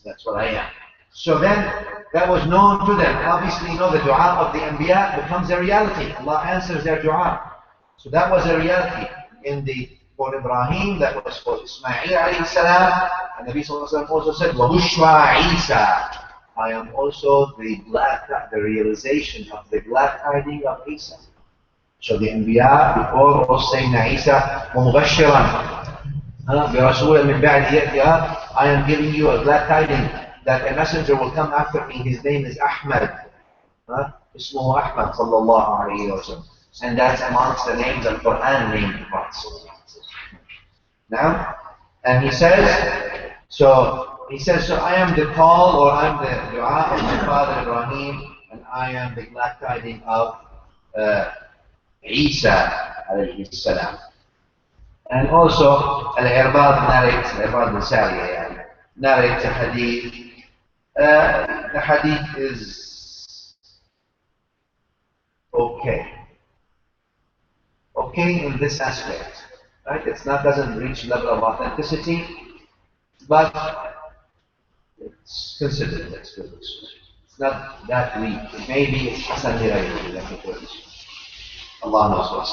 A: that's what I am. So then, that was known to them. Obviously, you know, the dua of the Anbiya becomes a reality. Allah answers their dua. So that was a reality in the for Ibrahim, that was for Ismail alayhi salam. And Nabi sallallahu alayhi wa sallam also said, وَبُشْرَى Isa. I am also the realization of the glad tidings of Isa. So the Anbiya before was saying Isa, وَمُبَشِّرًا بِرَسُولٍ مِّن بَعْدِ يَأْتِيَهَا. I am giving you a glad tidings that a messenger will come after me. His name is Ahmad. اسمه أحمد صلى الله عليه وسلم. And that's amongst the names of Quran named prophets. Now, and he says, so I am the call, or I am the dua of my father Ibrahim, and I am the glad tidings of Isa alayhi salam. And also, Al-Irbad narrates, Al-Irbad al-Sariya narrates a hadith. The hadith is okay in this aspect, right? Doesn't reach level of authenticity, but it's considered. It's good. It's not that weak. Maybe it's Hasan Hirayri. Allah knows what's.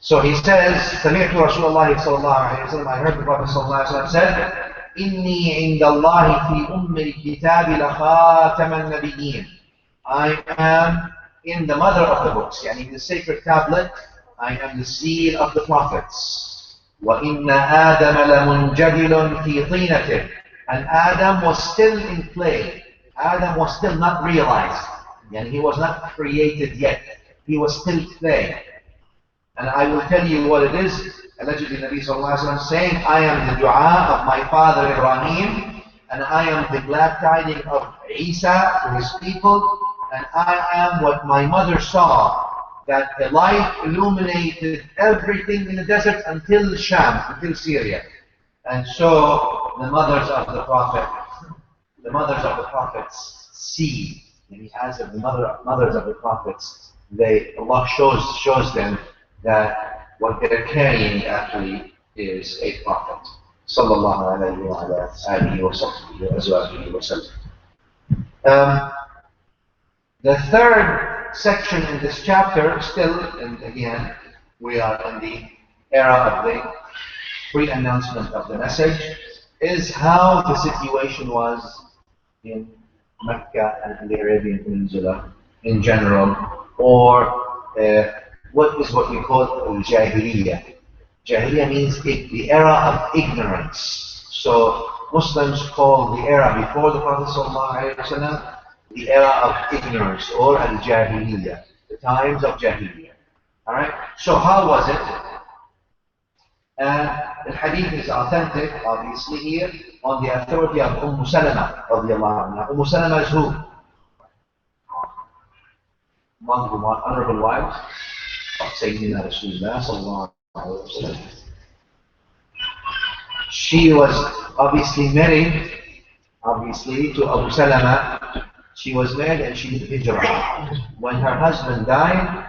A: So he says, سمعت رسول الله صلى الله عليه وسلم, I heard the Prophet صلى الله عليه وسلم said, إني عند الله في أم الكتاب لخاتم النبيين. I am in the mother of the books, يعني the sacred tablet. I am the seal of the prophets. وَإِنَّ آدَمَ لَمُنْجَدِلٌ فِي طِينَتِهِ. And Adam was still in play. Adam was still not realized. And he was not created yet. He was still clay. And I will tell you what it is. Allegedly, Nabi Sallallahu Alaihi Wasallam saying, I am the dua of my father Ibrahim, and I am the glad tidings of Isa to his people, and I am what my mother saw, that the light illuminated everything in the desert until Sham, until Syria. And so the mothers of the prophets see, and as of the mothers of the prophets, Allah shows them that what they're carrying actually is a prophet. Sallallahu alayhi wa alihi wa sallam. The third section in this chapter, still, and again, we are in the era of the pre-announcement of the message, is how the situation was in Mecca and the Arabian Peninsula in general, or what we call Jahiliyyah. Jahiliyyah means the era of ignorance. So Muslims call the era before the Prophet ﷺ the era of ignorance, or al-Jahiliyyah, the times of Jahiliyyah. Alright? So how was it? And the hadith is authentic, obviously, here, on the authority of Salama radiallahu anha. Salama is who? Among the honorable wives of Sayyidina Rasulullah sallallahu alayhi wa sallam. She was obviously married, to Abu Salama. She was married and she did hijrah. When her husband died,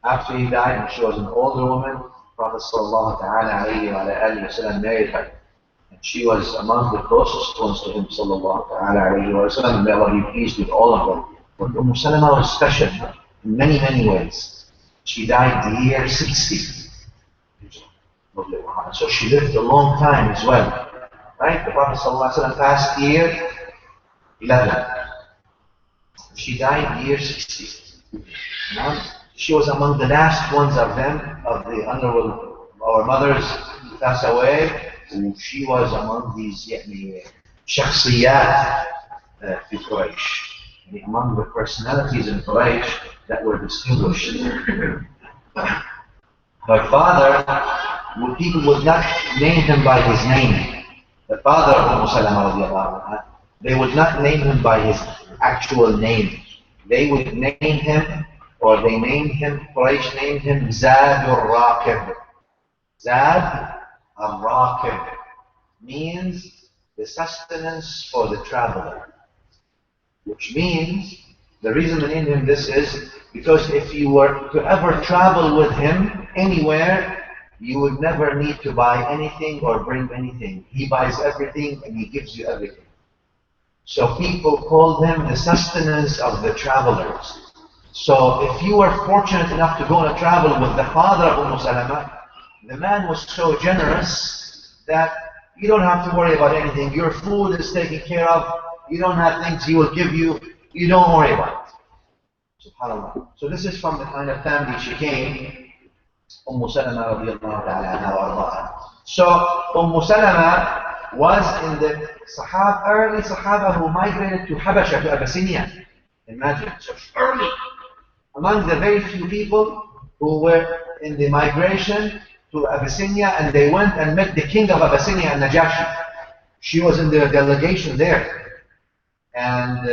A: after he died, and she was an older woman, Prophet sallallahu alayhi wa sallam married her. And she was among the closest ones to him sallallahu alayhi wa sallam. May Allah be pleased with all of them. But Salama was special in many, many ways. She died the year 60. So she lived a long time as well. Right? The Prophet ﷺ passed year 11. She died the year 60. Now, she was among the last ones of them, of the underworld, our mothers who passed away. And she was among these shakhsiyat fi Quraysh. Among the personalities in Quraysh that were distinguished. Her father, people would not name him by his name. The father of Salama, they would not name him by his actual name. They would name him, or they named him, Quraysh named him Zad al-Raqib. Zad al-Raqib means the sustenance for the traveler. Which means, the reason they named him this is because if you were to ever travel with him anywhere, you would never need to buy anything or bring anything. He buys everything and he gives you everything. So people called him the sustenance of the travelers. So if you were fortunate enough to go on a travel with the father of Salama, the man was so generous that you don't have to worry about anything. Your food is taken care of. You don't have things he will give you. You don't worry about it. SubhanAllah. So this is from the kind of family she came. Salama radiallahu ta'ala anha wa ardaha. So Salama was in the early Sahaba who migrated to Habasha, to Abyssinia. Imagine, so early. Among the very few people who were in the migration to Abyssinia, and they went and met the king of Abyssinia, Najashi. She was in the delegation there. And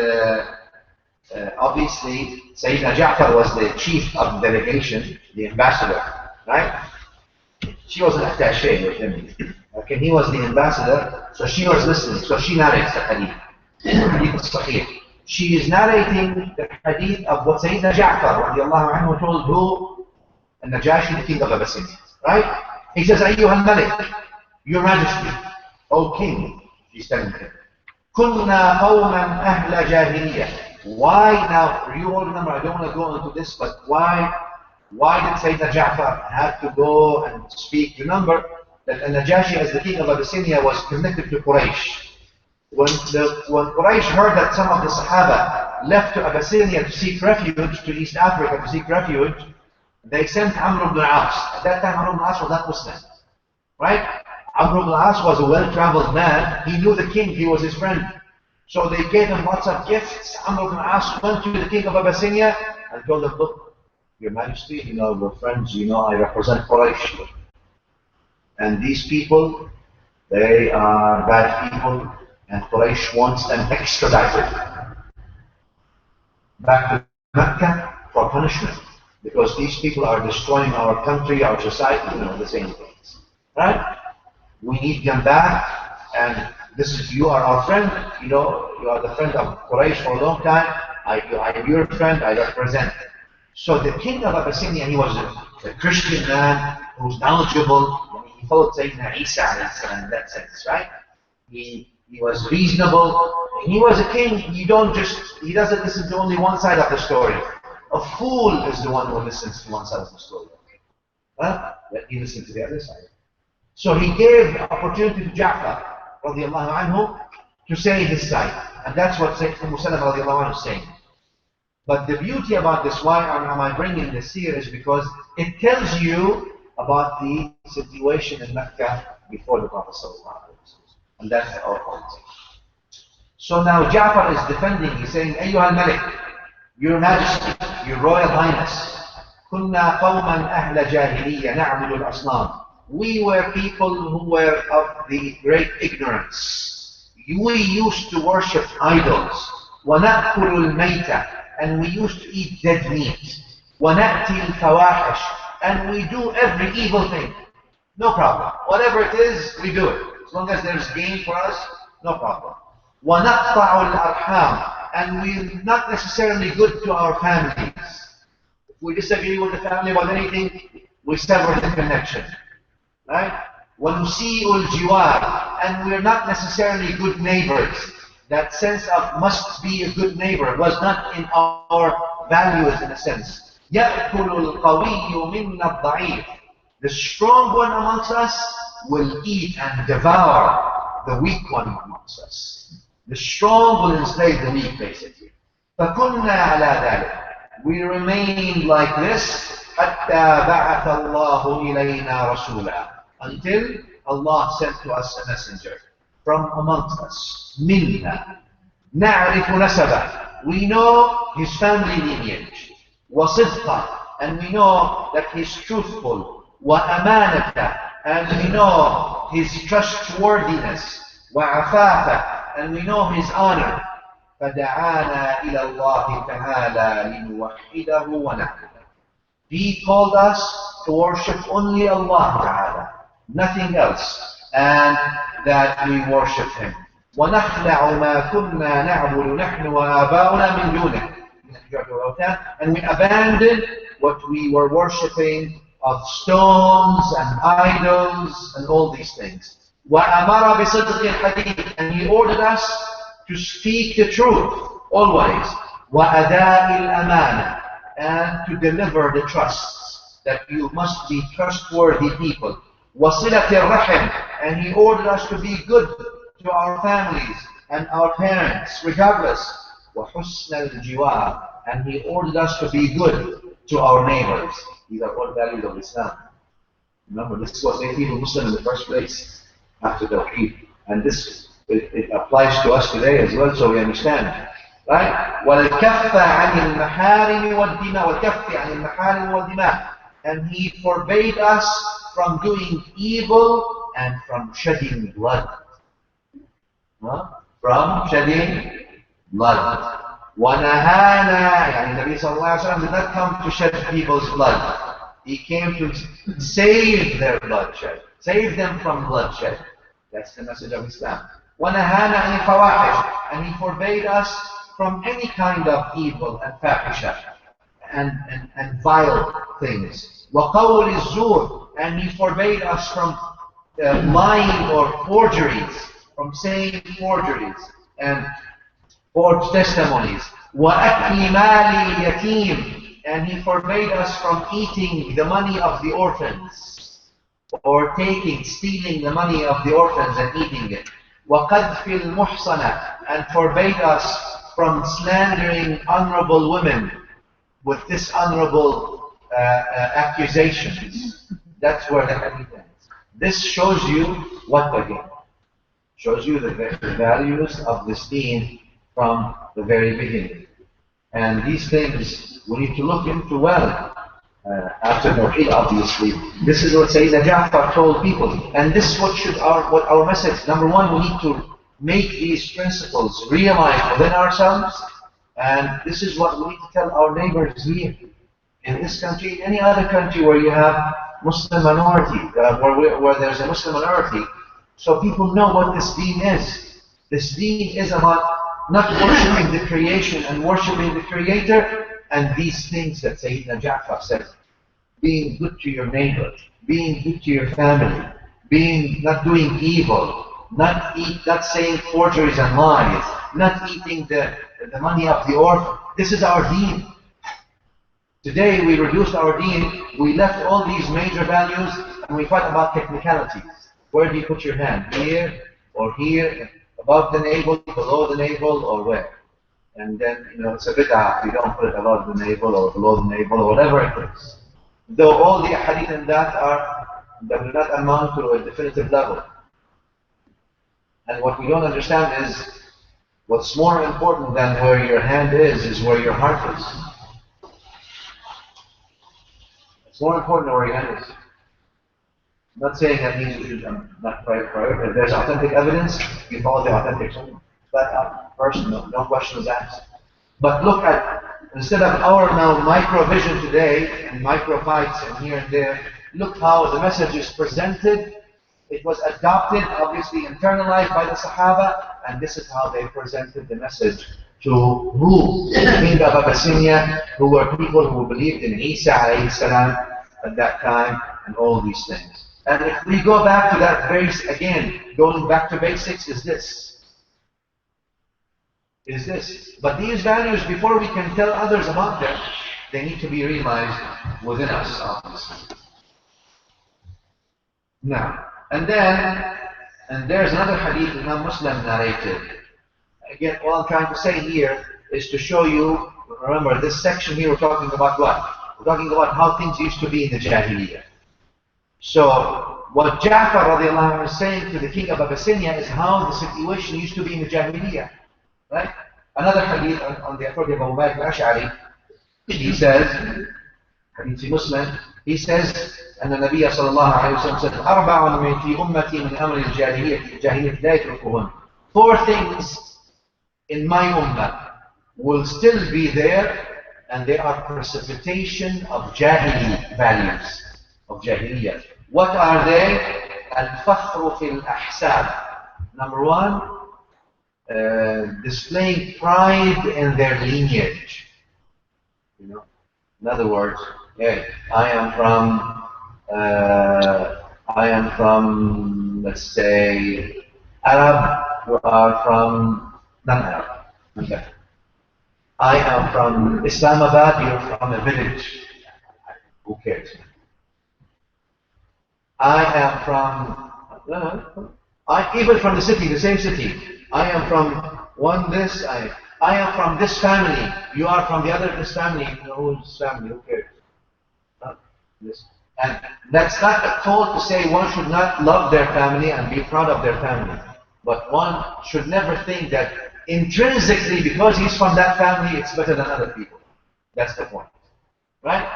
A: obviously, Sayyidina Ja'far was the chief of the delegation, the ambassador, right? She was an attaché with him. Okay, he was the ambassador, so she was listening. So she narrates the hadith. Hadith al-Sahih. She is narrating the hadith of what Sayyidina Ja'far radiallahu anhu told who? Najashi, the king of Abyssinia. Right? He says, Ayyuha al-Malik, Your Majesty, O King, she's telling him, Kunna qawman ahla jahiliyyah. Why now, you all remember, I don't want to go into this, but why did Sayyidina Ja'far have to go and speak? Remember that Najashi, as the king of Abyssinia, was connected to Quraysh. When Quraysh heard that some of the Sahaba left to Abyssinia to seek refuge, to East Africa to seek refuge, they sent Amr ibn al-As. At that time, Amr ibn al-As was not Muslim. Right? Amr ibn al-As was a well-traveled man. He knew the king. He was his friend. So they gave him lots of gifts. Amr ibn al-As went to the king of Abyssinia and told him, look, Your Majesty, you know, we're friends. You know, I represent Quraysh. And these people, they are bad people. And Quraysh wants them extradited back to Mecca for punishment. Because these people are destroying our country, our society, you know, the same things. Right? We need them back, and you are our friend, you know, you are the friend of Quraysh for a long time. I am your friend, I represent. So the king of Abyssinia, he was a Christian man who was knowledgeable. He followed Sayyidina Isa in that sense, right? He was reasonable. He was a king. He doesn't listen to only one side of the story. A fool is the one who listens to one side of the story. Huh? Let me listen to the other side. So he gave opportunity to Ja'far radiallahu anhu to say his side. And that's what Sayyidina Salama radiallahu anhu is saying. But the beauty about this, why am I bringing this here, is because it tells you about the situation in Mecca before the Prophet ﷺ. And that's our point. So now Ja'far is defending, he's saying, Ayyuha al-Malik, Your Majesty, Your Royal Highness, Kunna qawman ahla jahiliyyah na'budu al-asnam. We were people who were of the great ignorance. We used to worship idols. وَنَأْكُلُ الْمَيْتَ. And we used to eat dead meat. وَنَأْتِي الْفَوَاحِشِ. And we do every evil thing. No problem. Whatever it is, we do it. As long as there's gain for us, no problem. وَنَقْطَعُ الْأَرْحَامِ. And we're not necessarily good to our families. If we disagree with the family about anything, we sever the connection. Right? وَنُسِيءُ الْجِوَارِ. And we're not necessarily good neighbors. That sense of must be a good neighbor was not in our values in a sense. يَأْكُلُ الْقَوِيُّ مِنَّ الضَّعِيفِ. The strong one amongst us will eat and devour the weak one amongst us. The strong will enslave the weak, basically. فَكُنَّا عَلَى ذَلِكَ. We remained like this حَتَّى بَعَثَ اللَّهُ إِلَيْنَا رَسُولًا. Until Allah sent to us a messenger from amongst us. مِنَّا نَعْرِفُ نَسَبًا. We know his family lineage. وَصِدْقًا. And we know that he's truthful. وَأَمَانَةً. And we know his trustworthiness. وَعَفَافًا. And we know his honor. فَدَعَانَا إِلَى اللَّهِ تَعَالَى لِنُوَحِّدَهُ وَنَعْبُدَهُ. He called us to worship only Allah Ta'ala, nothing else, and that we worship Him. وَنَخْلَعُ مَا كُنَّا نَعْبُدُ نَحْنُ وَآبَاؤُنَا مِنْ دُونِهِ. And we abandoned what we were worshipping of stones and idols and all these things. وَأَمَرَ بِصِدْقِ الْحَدِيثِ. And He ordered us to speak the truth, always. وَأَدَاءِ الْأَمَانَةِ. And to deliver the trusts that you must be trustworthy people. وَصِلَةِ الرَّحِمِ, and He ordered us to be good to our families and our parents, regardless. وَحُسْنَ الْجِوَارِ, and He ordered us to be good to our neighbors. These are all values of Islam. Remember, this is what made people Muslim in the first place, after Tawheed. And this, it applies to us today as well, so we understand. Right? وَالْكَفَّ عَنِ الْمَحَارِمِ وَالدِّمَاءِ وَالْكَفِّ عَنِ الْمَحَارِمِ وَالدِّمَاءِ, and He forbade us from doing evil and from shedding blood. From shedding blood. وَنَهَانَا, يعني Nabi sallallahu alayhi wa sallam did not come to shed people's blood. He came to save their bloodshed, save them from bloodshed. That's the message of Islam. وَنَهَانَا عَنِ الْفَوَاحِشِ, and He forbade us from any kind of evil and fahisha and vile things. وَقَوْلِ الزُّورِ, and He forbade us from lying or forgeries, from saying forgeries and forged testimonies. وَأَكْلِ مَالِ الْيَتِيمِ, and He forbade us from eating the money of the orphans, or stealing the money of the orphans and eating it. وَقَذْفِ الْمُحْصَنَةِ, and forbade us from slandering honorable women with dishonorable accusations. That's where the hadith ends. This shows you what again? Shows you the values of this deen from the very beginning. And these things we need to look into well. After Tawheed, obviously. This is what Sayyidina Ja'far told people. And this is what our message. Number one, we need to make these principles realize within ourselves. And this is what we need to tell our neighbors here. In this country, in any other country where you have Muslim minority, where there's a Muslim minority, so people know what this deen is. This deen is about not worshipping the creation and worshipping the Creator, and these things that Sayyidina Ja'far said. Being good to your neighbor, being good to your family, not doing evil, not saying forgeries and lies, not eating the money of the orphan. This is our deen. Today we reduced our deen, we left all these major values, and we fight about technicalities. Where do you put your hand? Here or here? Above the navel, below the navel, or where? And then, it's a bid'ah if you don't put it above the navel or below the navel or whatever it is. Though all the hadith in that do not amount to a definitive level. And what we don't understand is, what's more important than where your hand is where your heart is. It's more important than where your hand is. I'm not saying that means you should not pray. If there's authentic evidence, you follow the authentic sunnah. But first, no questions asked. But look at, instead of our now micro vision today and micro fights and here and there, look how the message is presented. It was adopted, obviously internalized by the Sahaba, and this is how they presented the message to who? The King of Abyssinia, who were people who believed in Isa alayhi salam at that time, and all these things. And if we go back to that base again, going back to basics is this. But these values, before we can tell others about them, they need to be realized within us, obviously. Now, and there's another hadith Imam Muslim narrated. Again, all I'm trying to say here is to show you, remember, this section here we're talking about what? We're talking about how things used to be in the Jahiliyyah. So, what Ja'far radiallahu anhu is saying to the king of Abyssinia is how the situation used to be in the Jahiliyyah. Right? Another hadith on the authority of Abu Bakr al-Ash'ari, he says, hadith Muslim, he says, أن النبي صلى الله عليه وسلم said, أربع من في أمتي من أمر الجاهلية لا يتركهن. 4 things in my ummah will still be there, and they are precipitation of Jahili values, of Jahiliyyah. What are they? Al-Fakhru fil Ahsab. Number 1, displaying pride in their lineage. In other words, hey, I am from, let's say, Arab, you are from non-Arab. Okay. I am from Islamabad, you're from a village. Who cares? I am from, even from the city, the same city. I am from one this, I am from this family. You are from the other this family. You know whose family, who cares? Not this. And that's not a call to say one should not love their family and be proud of their family. But one should never think that intrinsically, because he's from that family, it's better than other people. That's the point. Right?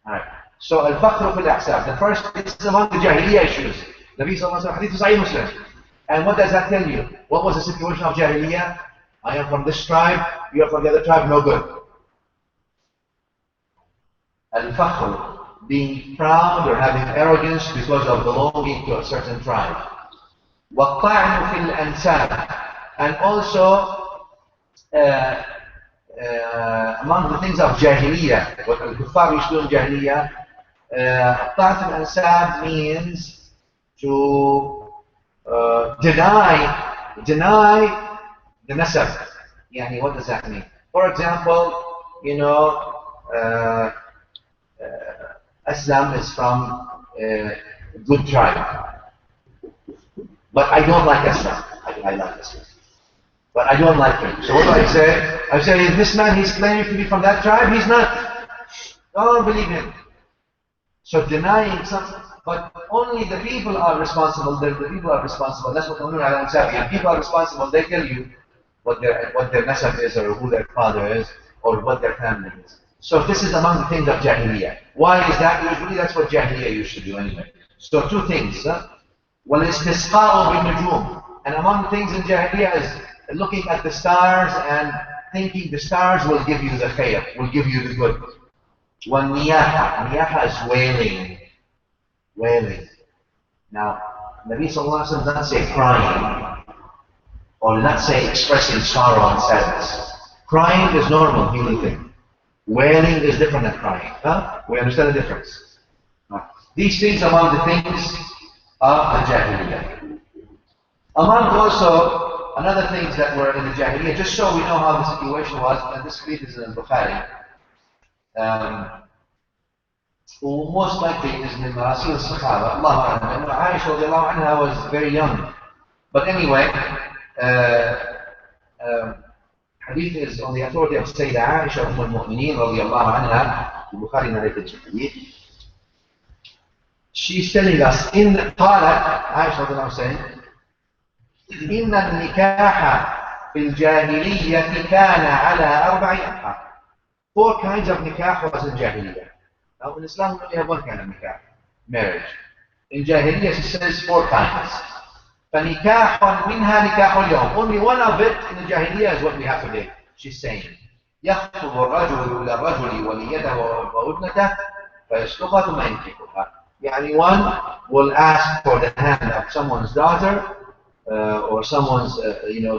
A: Alright. So, al-fakhr fil ahsab. The first is among the Jahiliyyah issues. Nabi sallallahu alayhi wa sallam, hadith Sahih Muslim. And what does that tell you? What was the situation of Jahiliyyah? I am from this tribe, you are from the other tribe, no good. Al-fakhr, being proud or having arrogance because of belonging to a certain tribe. وَالطَّعْنُ فِي الْأَنْسَابِ. And also, among the things of Jahiliyyah, what al-Kuffar used to do in Jahiliyyah, Ta'at al-Ansab means to deny the nasab. Yani, what does that mean? For example, you know, Islam is from a good tribe. But I don't like Islam. I like Islam. But I don't like him. So what do I say? I say, this man, he's claiming to be from that tribe. He's not. I don't believe him. So denying something. But only the people are responsible. The people are responsible. That's what Umar Alam said. If people are responsible, they tell you what their nasab is, or who their father is, or what their family is. So this is among the things of Jahiliyyah. Why is that? Usually that's what Jahiliyyah used to do anyway. So two things. وَالْإِسْتِسْقَاءُ بِالنُّجُومِ. And among the things in Jahiliyyah is looking at the stars and thinking the stars will give you the khayr, will give you the good. وَالنِّيَاحَةُ. Niyaha is wailing. Wailing. Now, Nabi Sallallahu Alaihi Wasallam doesn't say crying, or not say expressing sorrow and sadness. Crying is normal, human thing. Wailing is different than crying. Huh? We understand the difference. These things among the things of the Jahiliyyah. Among also another things that were in the Jahiliyyah, just so we know how the situation was, and this hadith is in Bukhari. Most likely it is in Marasil al-Sahaba. Allah A'lam. Aisha radiallahu anha was very young. But anyway, hadith is on the authority of Sayyidah Aisha al-Mu'mineen radiallahu anha. Bukhari narrated the hadith. She's telling us, in قالت Aisha radiallahu saying, إن النكاح في الجاهلية كان على 4 أنواع. 4 kinds of nikah was in Jahiliyyah. Now in Islam we only have 1 kind of nikah, marriage. In Jahiliyyah she says 4 kinds. فنكاح منها نكاح اليوم. Only one of it in the Jahiliyyah is what we have today. She's saying, يخطب الرجل إلى الرجل وليته وابنته فيسلخها ثم ينكحها. يعني one will ask for the hand of someone's daughter or someone's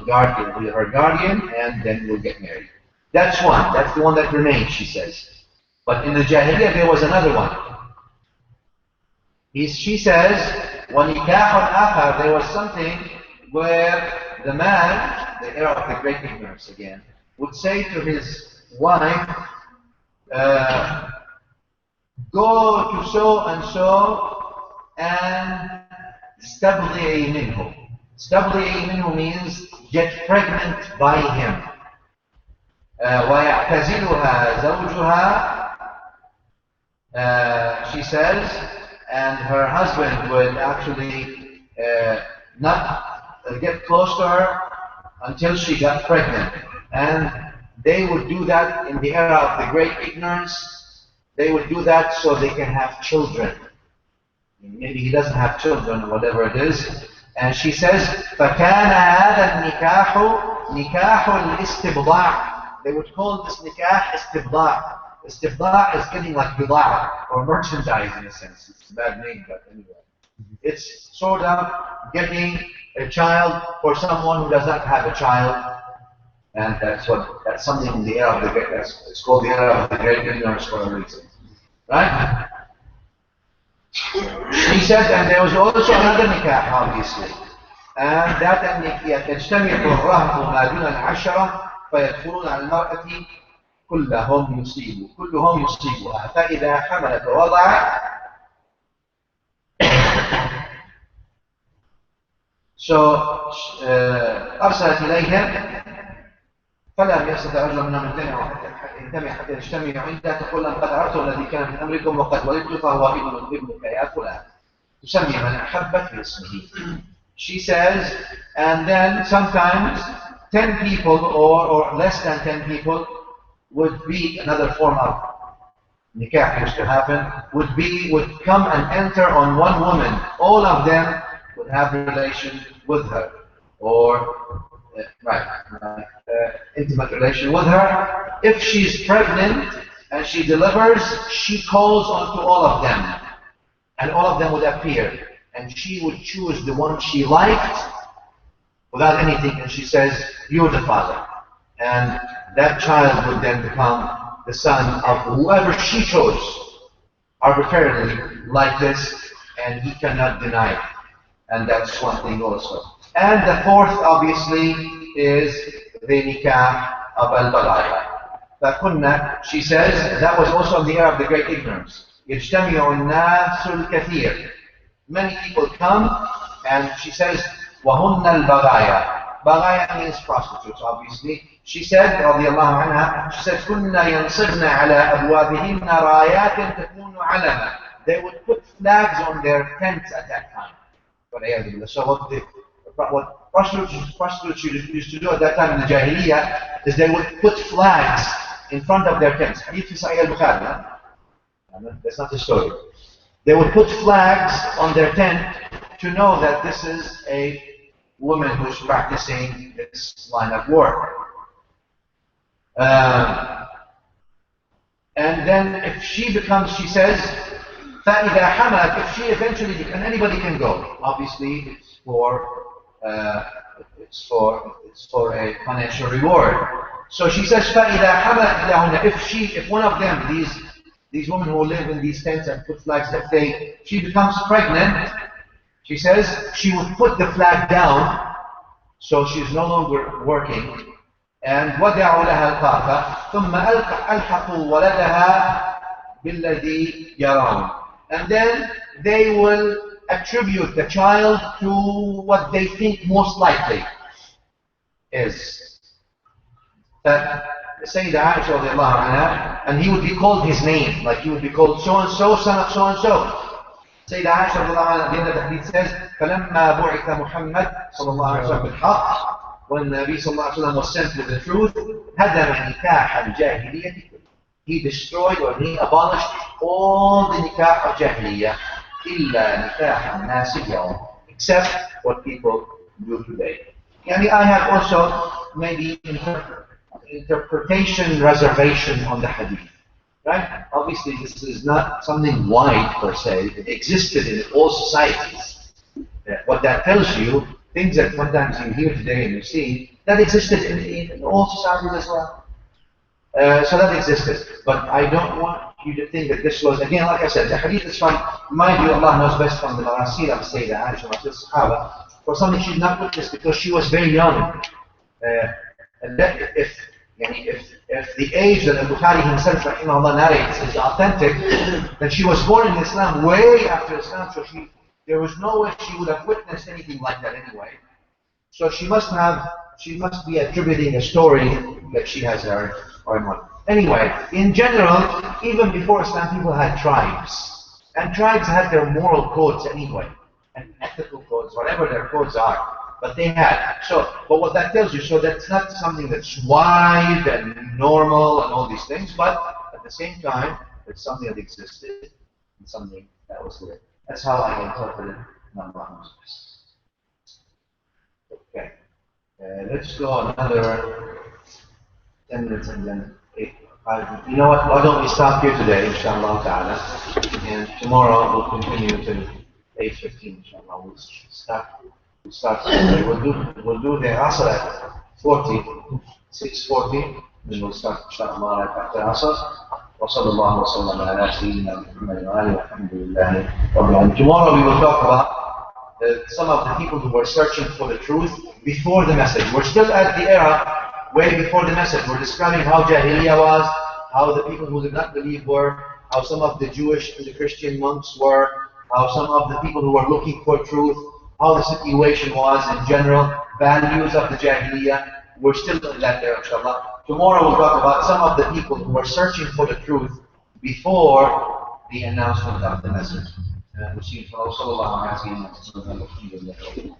A: guardian, her guardian, and then will get married. That's one. That's the one that remains, she says. But in the Jahiliyyah there was another one. She says, وَنِكَاحٌ آخَر, there was something where the man, the era of the great ignorance again, would say to his wife, go to so and so and stabli minhu. Stabli minhu means get pregnant by him. وَيَعْتَزِلُهَا زَوْجُهَا, she says, and her husband would actually not get close to her until she got pregnant. And they would do that in the era of the great ignorance. They would do that so they can have children. Maybe he doesn't have children or whatever it is. And she says, فَكَانَ هَذَا النِّكَاحُ نِكَاحُ الْإِسْتِبْضَاعِ. They would call this nikah istibda'. Istibda' is getting like bida' or merchandise in a sense. It's a bad name, but anyway. It's sort of getting a child for someone who does not have a child. And that's something in the era of the great, it's called the era of the great ignorance for a reason. Right? He said, and there was also another nikah, obviously. And that nikah, تجتمع الرهط ما دون العشرة فيدخلون على المرأة كلهم يصيبها فإذا حملت ووضعت So أرسلت إليهم فلم يستطع رجل منهم حتى يجتمعوا عندها تقول لهم قد عرفت الذي كان من أمركم وقد ولدت فهو ابنك يا فلان. تسمي من أحبت باسمه. She says, and then sometimes 10 people or less than 10 people would be another form of nikah used to happen, would come and enter on one woman. All of them would have relation with her, or intimate relation with her. If she's pregnant and she delivers, she calls on to all of them, and all of them would appear, and she would choose the one she liked without anything, and she says, "You're the father," and that child would then become the son of whoever she chose, arbitrarily like this, and he cannot deny it. And that's one thing also. And the fourth, obviously, is the nikah of al-bagaya. She says, that was also in the era of the great ignorance. يجتمع الناس الكثير. Many people come, and she says, وهن البغايا. Bagaya means prostitutes, obviously. She said, رضي الله عنها, she said, كنا ينصبن على أبوابهن رايات تكون علما. They would put flags on their tents at that time. So what prostitutes used to do at that time in the Jahiliyyah is they would put flags in front of their tents. Hadith fi Sahih al-Bukhari. That's not the story. They would put flags on their tent to know that this is a woman who's practicing this line of work. And then if she becomes, she says, فَإِذَا حَمَلَتْ, if she eventually, and anybody can go. Obviously, it's for a financial reward. So she says, فَإِذَا حَمَلَتْ, if one of them, these women who live in these tents and put flags, if she becomes pregnant, she says, she would put the flag down, so she's no longer working. And وَدَعُوا لَهَا الْقَافَ ثُمَّ أَلْحَقُوا وَلَدَهَا بِالَّذِي يَرَوْنَ. And then they will attribute the child to what they think most likely is. That Sayyidah Aisha radiallahu anha, and he would be called his name, like he would be called so-and-so, son of so-and-so. Sayyidah Aisha radiallahu anha, at the end of the hadith says, فَلَمَّا بُعِثَ مُحَمَّدْ صلى الله عليه وسلم بِالْحَقِّ, when Nabi sallallahu alayhi wa sallam was sent with the truth, هَدَمَ نِكَاحَ الْجَاهِلِيَّةِ, he destroyed or he abolished all the nikah of Jahiliyyah, إِلَّا نِكَاحَ النَّاسِ الْيَوْمِ, except what people do today. Yani I have also maybe interpretation reservation on the hadith. Right? Obviously this is not something wide per se. It existed in all societies. What that tells you, things that sometimes you hear today and you see, that existed in all societies as well. So that existed. But I don't want you to think that this was, again, like I said, the hadith is from, mind you, Allah knows best, from the Marasil of Sayyidah Aisha, Sahaba, for something she did not witness because she was very young. And that if the age that Al-Bukhari himself, rahimahullah, narrates is authentic, then she was born in Islam way after Islam, so there was no way she would have witnessed anything like that anyway. So she must be attributing a story that she has heard or not. Anyway, in general, even before Islam, people had tribes. And tribes had their moral codes anyway, and ethical codes, whatever their codes are. But they had. But what that tells you, so that's not something that's wide and normal and all these things, but at the same time, it's something that existed and something that was lived. That's how I interpret it. Okay. Let's go another 10 minutes and then 8. You know what? Why don't we stop here today, inshallah ta'ala, and tomorrow we'll continue till 8:15, inshallah. We'll start today. We'll do the Asr at 6:40, then we'll start inshallah after Asr. وصلى الله وسلم على سيدنا محمد وآله والحمد لله رب العالمين. Tomorrow we will talk about some of the people who were searching for the truth before the message. We're still at the era way before the message. We're describing how Jahiliyyah was, how the people who did not believe were, how some of the Jewish and the Christian monks were how some of the people who were looking for truth, how the situation was in general, values of the Jahiliyyah. We're still doing that there, inshallah. Tomorrow we'll talk about some of the people who were searching for the truth before the announcement of the message. We see Allah sallallahu alaihi wa sallam.